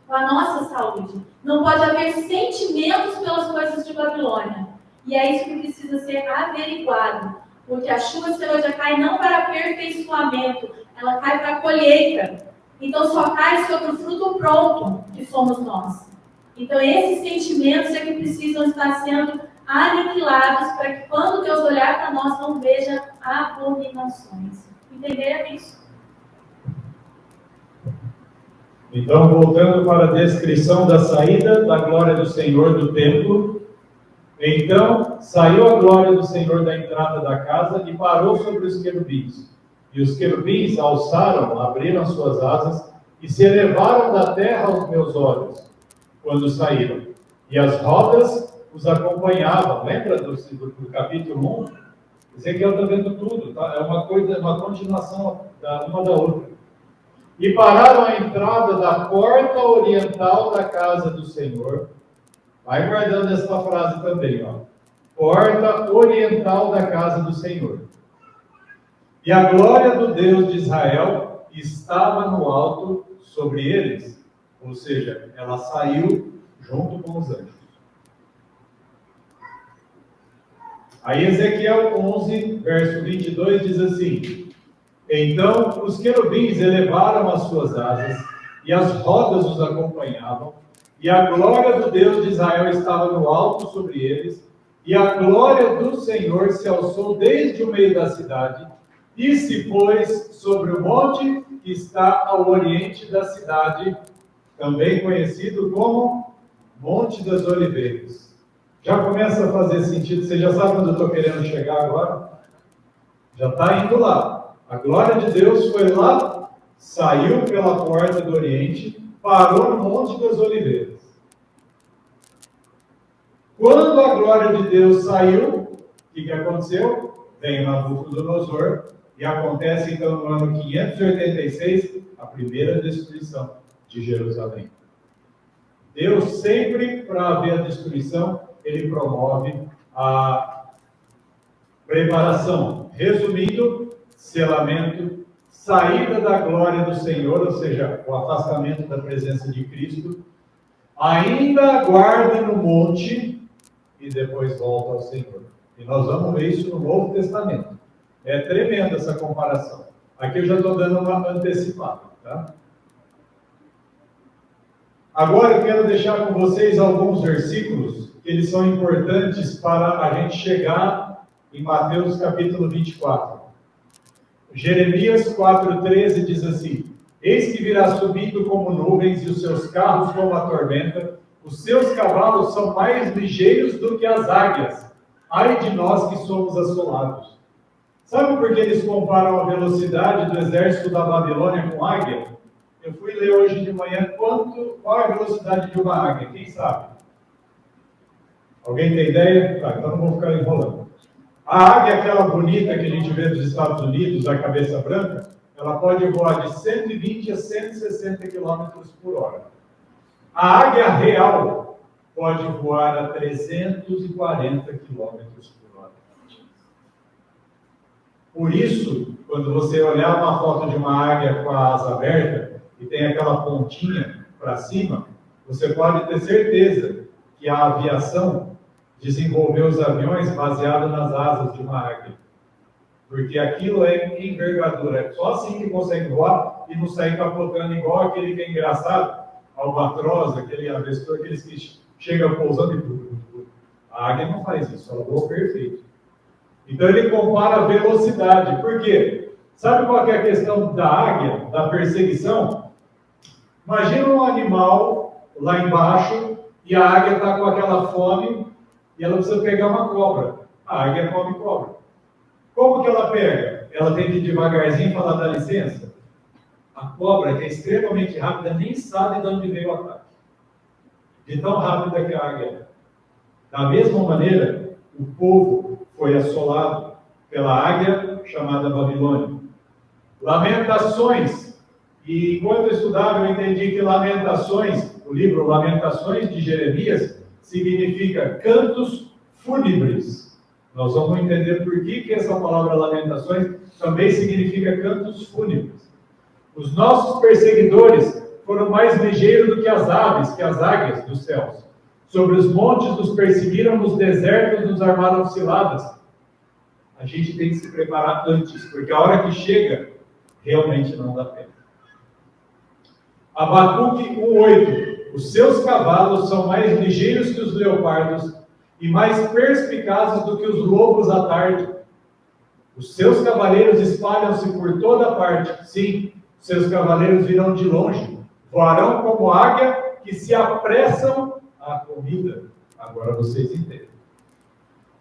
com a nossa saúde. Não pode haver sentimentos pelas coisas de Babilônia. E é isso que precisa ser averiguado. Porque a chuva serôdia cai não para aperfeiçoamento, ela cai para a colheita. Então só cai sobre o fruto pronto, que somos nós. Então esses sentimentos é que precisam estar sendo aniquilados para que quando Deus olhar para nós não veja abominações. Entenderam isso? Então, voltando para a descrição da saída da glória do Senhor do templo. Então, saiu a glória do Senhor da entrada da casa e parou sobre os querubins. E os querubins alçaram, abriram suas asas e se elevaram da terra aos meus olhos, quando saíram. E as rodas os acompanhavam. Lembra do capítulo 1? Ezequiel está vendo tudo, tá? É uma coisa, uma continuação uma da outra. E pararam à entrada da porta oriental da casa do Senhor. Vai guardando essa frase também, ó. Porta oriental da casa do Senhor. E a glória do Deus de Israel estava no alto sobre eles. Ou seja, ela saiu junto com os anjos. Aí Ezequiel 11, verso 22 diz assim: então os querubins elevaram as suas asas e as rodas os acompanhavam. E a glória do Deus de Israel estava no alto sobre eles, e a glória do Senhor se alçou desde o meio da cidade, e se pôs sobre o monte que está ao oriente da cidade, também conhecido como Monte das Oliveiras. Já começa a fazer sentido, você já sabe onde eu estou querendo chegar agora? Já está indo lá. A glória de Deus foi lá, saiu pela porta do oriente, parou no Monte das Oliveiras. Quando a glória de Deus saiu, o que aconteceu? Vem Nabucodonosor, e acontece então no ano 586, a primeira destruição de Jerusalém. Deus sempre, para haver a destruição, ele promove a preparação. Resumindo, selamento, saída da glória do Senhor, ou seja, o afastamento da presença de Cristo, ainda aguarda no monte e depois volta ao Senhor. E nós vamos ver isso no Novo Testamento. É tremenda essa comparação. Aqui eu já estou dando uma antecipada, tá? Agora eu quero deixar com vocês alguns versículos que eles são importantes para a gente chegar em Mateus capítulo 24. Jeremias 4,13 diz assim: eis que virá subindo como nuvens e os seus carros como a tormenta, os seus cavalos são mais ligeiros do que as águias. Ai de nós que somos assolados. Sabe por que eles comparam a velocidade do exército da Babilônia com águia? Eu fui ler hoje de manhã qual é a velocidade de uma águia, quem sabe? Alguém tem ideia? Tá, então não vou ficar enrolando. A águia, aquela bonita que a gente vê dos Estados Unidos, a cabeça branca, ela pode voar de 120 a 160 km por hora. A águia real pode voar a 340 km por hora. Por isso, quando você olhar uma foto de uma águia com a asa aberta, e tem aquela pontinha para cima, você pode ter certeza que a aviação desenvolveu os aviões baseado nas asas de uma águia. Porque aquilo é envergadura. É só assim que consegue voar e não sair capotando igual aquele que é engraçado, albatroz, aquele avestor, aqueles que chegam pousando e... A águia não faz isso, ela voa perfeito. Então ele compara a velocidade. Por quê? Sabe qual que é a questão da águia, da perseguição? Imagina um animal lá embaixo e a águia está com aquela fome e ela precisa pegar uma cobra. A águia come cobra. Como que ela pega? Ela tem que ir devagarzinho e falar, dá licença. A cobra, que é extremamente rápida, nem sabe de onde veio o ataque. De tão rápida que a águia é. Da mesma maneira, o povo foi assolado pela águia chamada Babilônia. Lamentações. E enquanto eu estudava, eu entendi que Lamentações, o livro Lamentações de Jeremias, significa cantos fúnebres. Nós vamos entender por que essa palavra Lamentações também significa cantos fúnebres. Os nossos perseguidores foram mais ligeiros do que as aves, que as águias dos céus. Sobre os montes nos perseguiram, nos desertos nos armaram ciladas. A gente tem que se preparar antes, porque a hora que chega, realmente não dá tempo. Abacuque 1:8. Os seus cavalos são mais ligeiros que os leopardos e mais perspicazes do que os lobos à tarde. Os seus cavaleiros espalham-se por toda parte. Sim, seus cavaleiros virão de longe. Voarão como águia que se apressam à comida. Agora vocês entendem.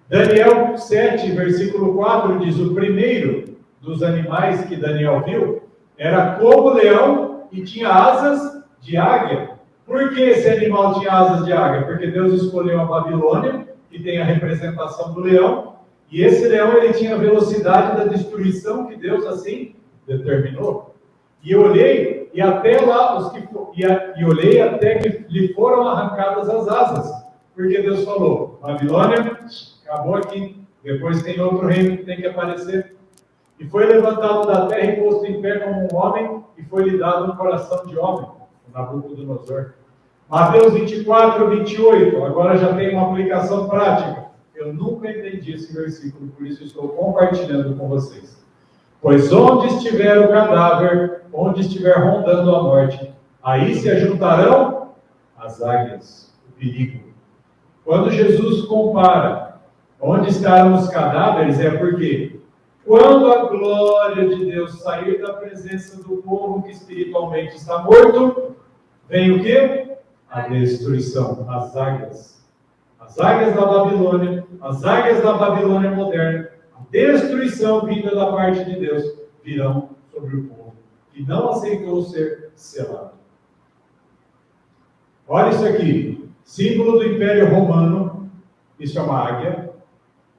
Daniel 7, versículo 4 diz: o primeiro dos animais que Daniel viu era como leão e tinha asas de águia. Por que esse animal tinha asas de águia? Porque Deus escolheu a Babilônia, que tem a representação do leão, e esse leão ele tinha a velocidade da destruição que Deus assim determinou. E eu olhei, e até lá olhei até que lhe foram arrancadas as asas, porque Deus falou: Babilônia, acabou aqui, depois tem outro reino que tem que aparecer. E foi levantado da terra e posto em pé como um homem, e foi-lhe dado um coração de homem, Nabucodonosor. Mateus 24, 28, agora já tem uma aplicação prática. Eu nunca entendi esse versículo, por isso estou compartilhando com vocês. Pois onde estiver o cadáver, onde estiver rondando a morte, aí se ajuntarão as águias, o perigo. Quando Jesus compara onde estarão os cadáveres, é porque quando a glória de Deus sair da presença do povo que espiritualmente está morto, vem o quê? A destruição, as águias. As águias da Babilônia, as águias da Babilônia moderna, a destruição vinda da parte de Deus, virão sobre o povo que não aceitou ser selado. Olha isso aqui, símbolo do Império Romano, isso é uma águia.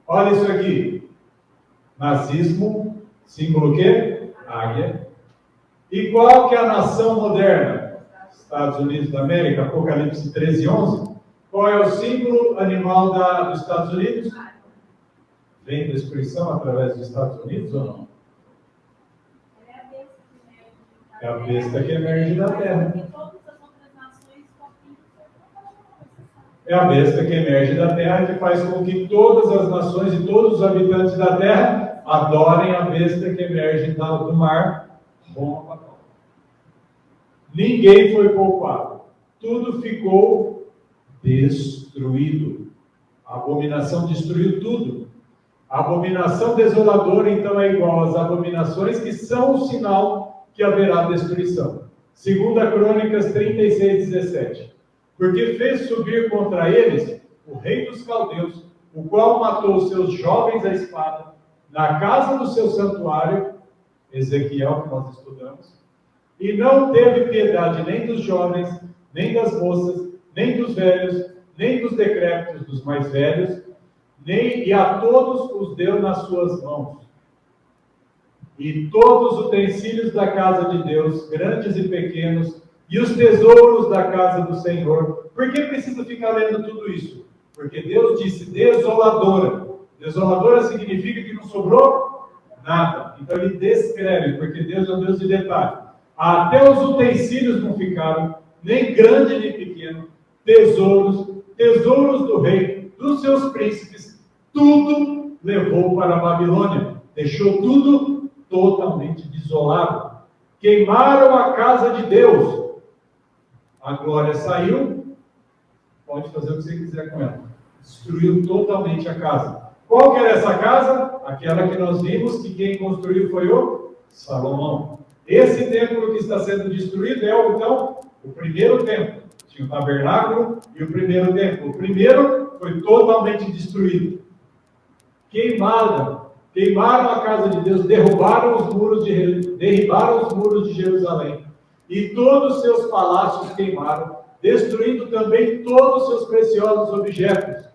Olha isso aqui, nazismo, símbolo o quê? Águia. E qual que é a nação moderna? Estados Unidos da América, Apocalipse 13:11. Qual é o símbolo animal dos Estados Unidos? Vem destruição através dos Estados Unidos ou não? É a besta que emerge da terra. É a besta que emerge da terra e que faz com que todas as nações e todos os habitantes da terra adorem a besta que emerge do mar, Roma. Ninguém foi poupado. Tudo ficou destruído. A abominação destruiu tudo. A abominação desoladora, então, é igual às abominações que são o sinal que haverá destruição. 2 Crônicas 36:17. Porque fez subir contra eles o rei dos caldeus, o qual matou seus jovens à espada, na casa do seu santuário, Ezequiel, que nós estudamos, e não teve piedade nem dos jovens, nem das moças, nem dos velhos, nem dos decrépitos, dos mais velhos, e a todos os deu nas suas mãos. E todos os utensílios da casa de Deus, grandes e pequenos, e os tesouros da casa do Senhor. Por que precisa ficar lendo tudo isso? Porque Deus disse desoladora. Desoladora significa que não sobrou nada. Então ele descreve, porque Deus é um Deus de detalhe. Até os utensílios não ficaram, nem grande nem pequeno, tesouros do rei, dos seus príncipes, tudo levou para a Babilônia, deixou tudo totalmente desolado. Queimaram a casa de Deus, a glória saiu, pode fazer o que você quiser com ela, destruiu totalmente a casa. Qual que era essa casa? Aquela que nós vimos que quem construiu foi o Salomão. Esse templo que está sendo destruído é, então, o primeiro templo. Tinha o tabernáculo e o primeiro templo. O primeiro foi totalmente destruído. Queimaram a casa de Deus, derribaram os muros de Jerusalém. E todos os seus palácios queimaram, destruindo também todos os seus preciosos objetos.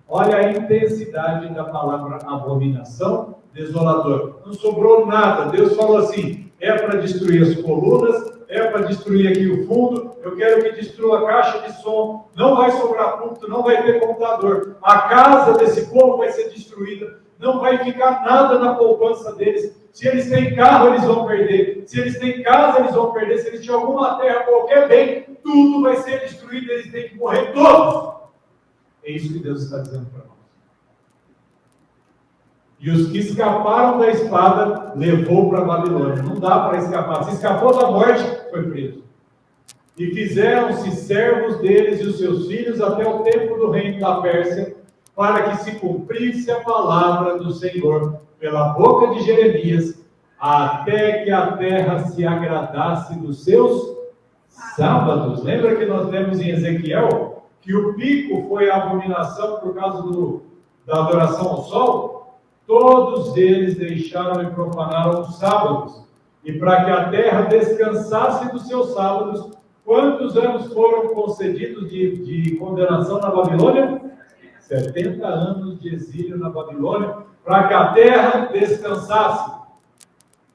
Olha a intensidade da palavra abominação, desolador. Não sobrou nada. Deus falou assim, é para destruir as colunas, é para destruir aqui o fundo, eu quero que destrua a caixa de som, não vai sobrar púlpito, não vai ter computador. A casa desse povo vai ser destruída, não vai ficar nada na poupança deles. Se eles têm carro, eles vão perder. Se eles têm casa, eles vão perder. Se eles têm alguma terra, qualquer bem, tudo vai ser destruído, eles têm que morrer todos. É isso que Deus está dizendo para nós. E os que escaparam da espada, levou para a Babilônia. Não dá para escapar. Se escapou da morte, foi preso. E fizeram-se servos deles e os seus filhos até o tempo do reino da Pérsia, para que se cumprisse a palavra do Senhor pela boca de Jeremias, até que a terra se agradasse dos seus sábados. Lembra que nós lemos em Ezequiel que o pico foi a abominação por causa da adoração ao sol? Todos eles deixaram e profanaram os sábados. E para que a terra descansasse dos seus sábados, quantos anos foram concedidos de condenação na Babilônia? 70 anos de exílio na Babilônia, para que a terra descansasse.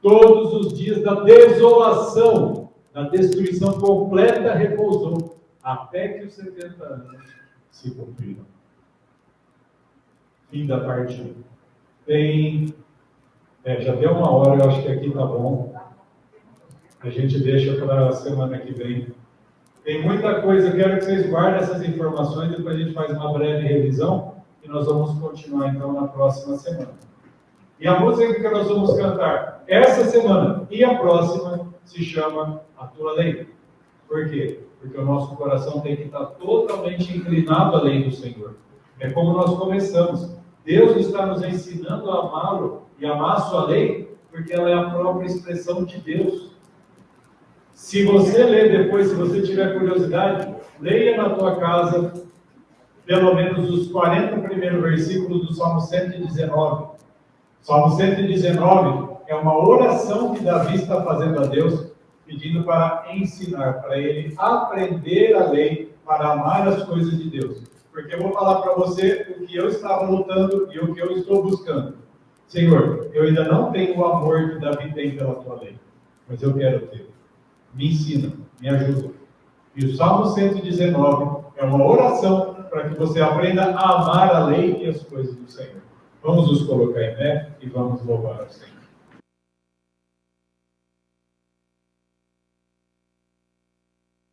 Todos os dias da desolação, da destruição completa, repousou, até que os 70 anos se cumpriram. Fim da parte 1. Já deu 1 hora, eu acho que aqui está bom. A gente deixa para a semana que vem. Tem muita coisa, eu quero que vocês guardem essas informações, depois a gente faz uma breve revisão e nós vamos continuar então na próxima semana. E a música que nós vamos cantar essa semana e a próxima se chama A Tua Lei. Por quê? Porque o nosso coração tem que estar totalmente inclinado à lei do Senhor. É como nós começamos. Deus está nos ensinando a amá-lo e amar a sua lei, porque ela é a própria expressão de Deus. Se você ler depois, se você tiver curiosidade, leia na tua casa pelo menos os 40 primeiros versículos do Salmo 119. Salmo 119 é uma oração que Davi está fazendo a Deus, pedindo para ensinar, para ele aprender a lei, para amar as coisas de Deus. Porque eu vou falar para você o que eu estava lutando e o que eu estou buscando. Senhor, eu ainda não tenho o amor que Davi tem pela tua lei, mas eu quero ter. Me ensina, me ajuda. E o Salmo 119 é uma oração para que você aprenda a amar a lei e as coisas do Senhor. Vamos nos colocar em pé e vamos louvar ao Senhor.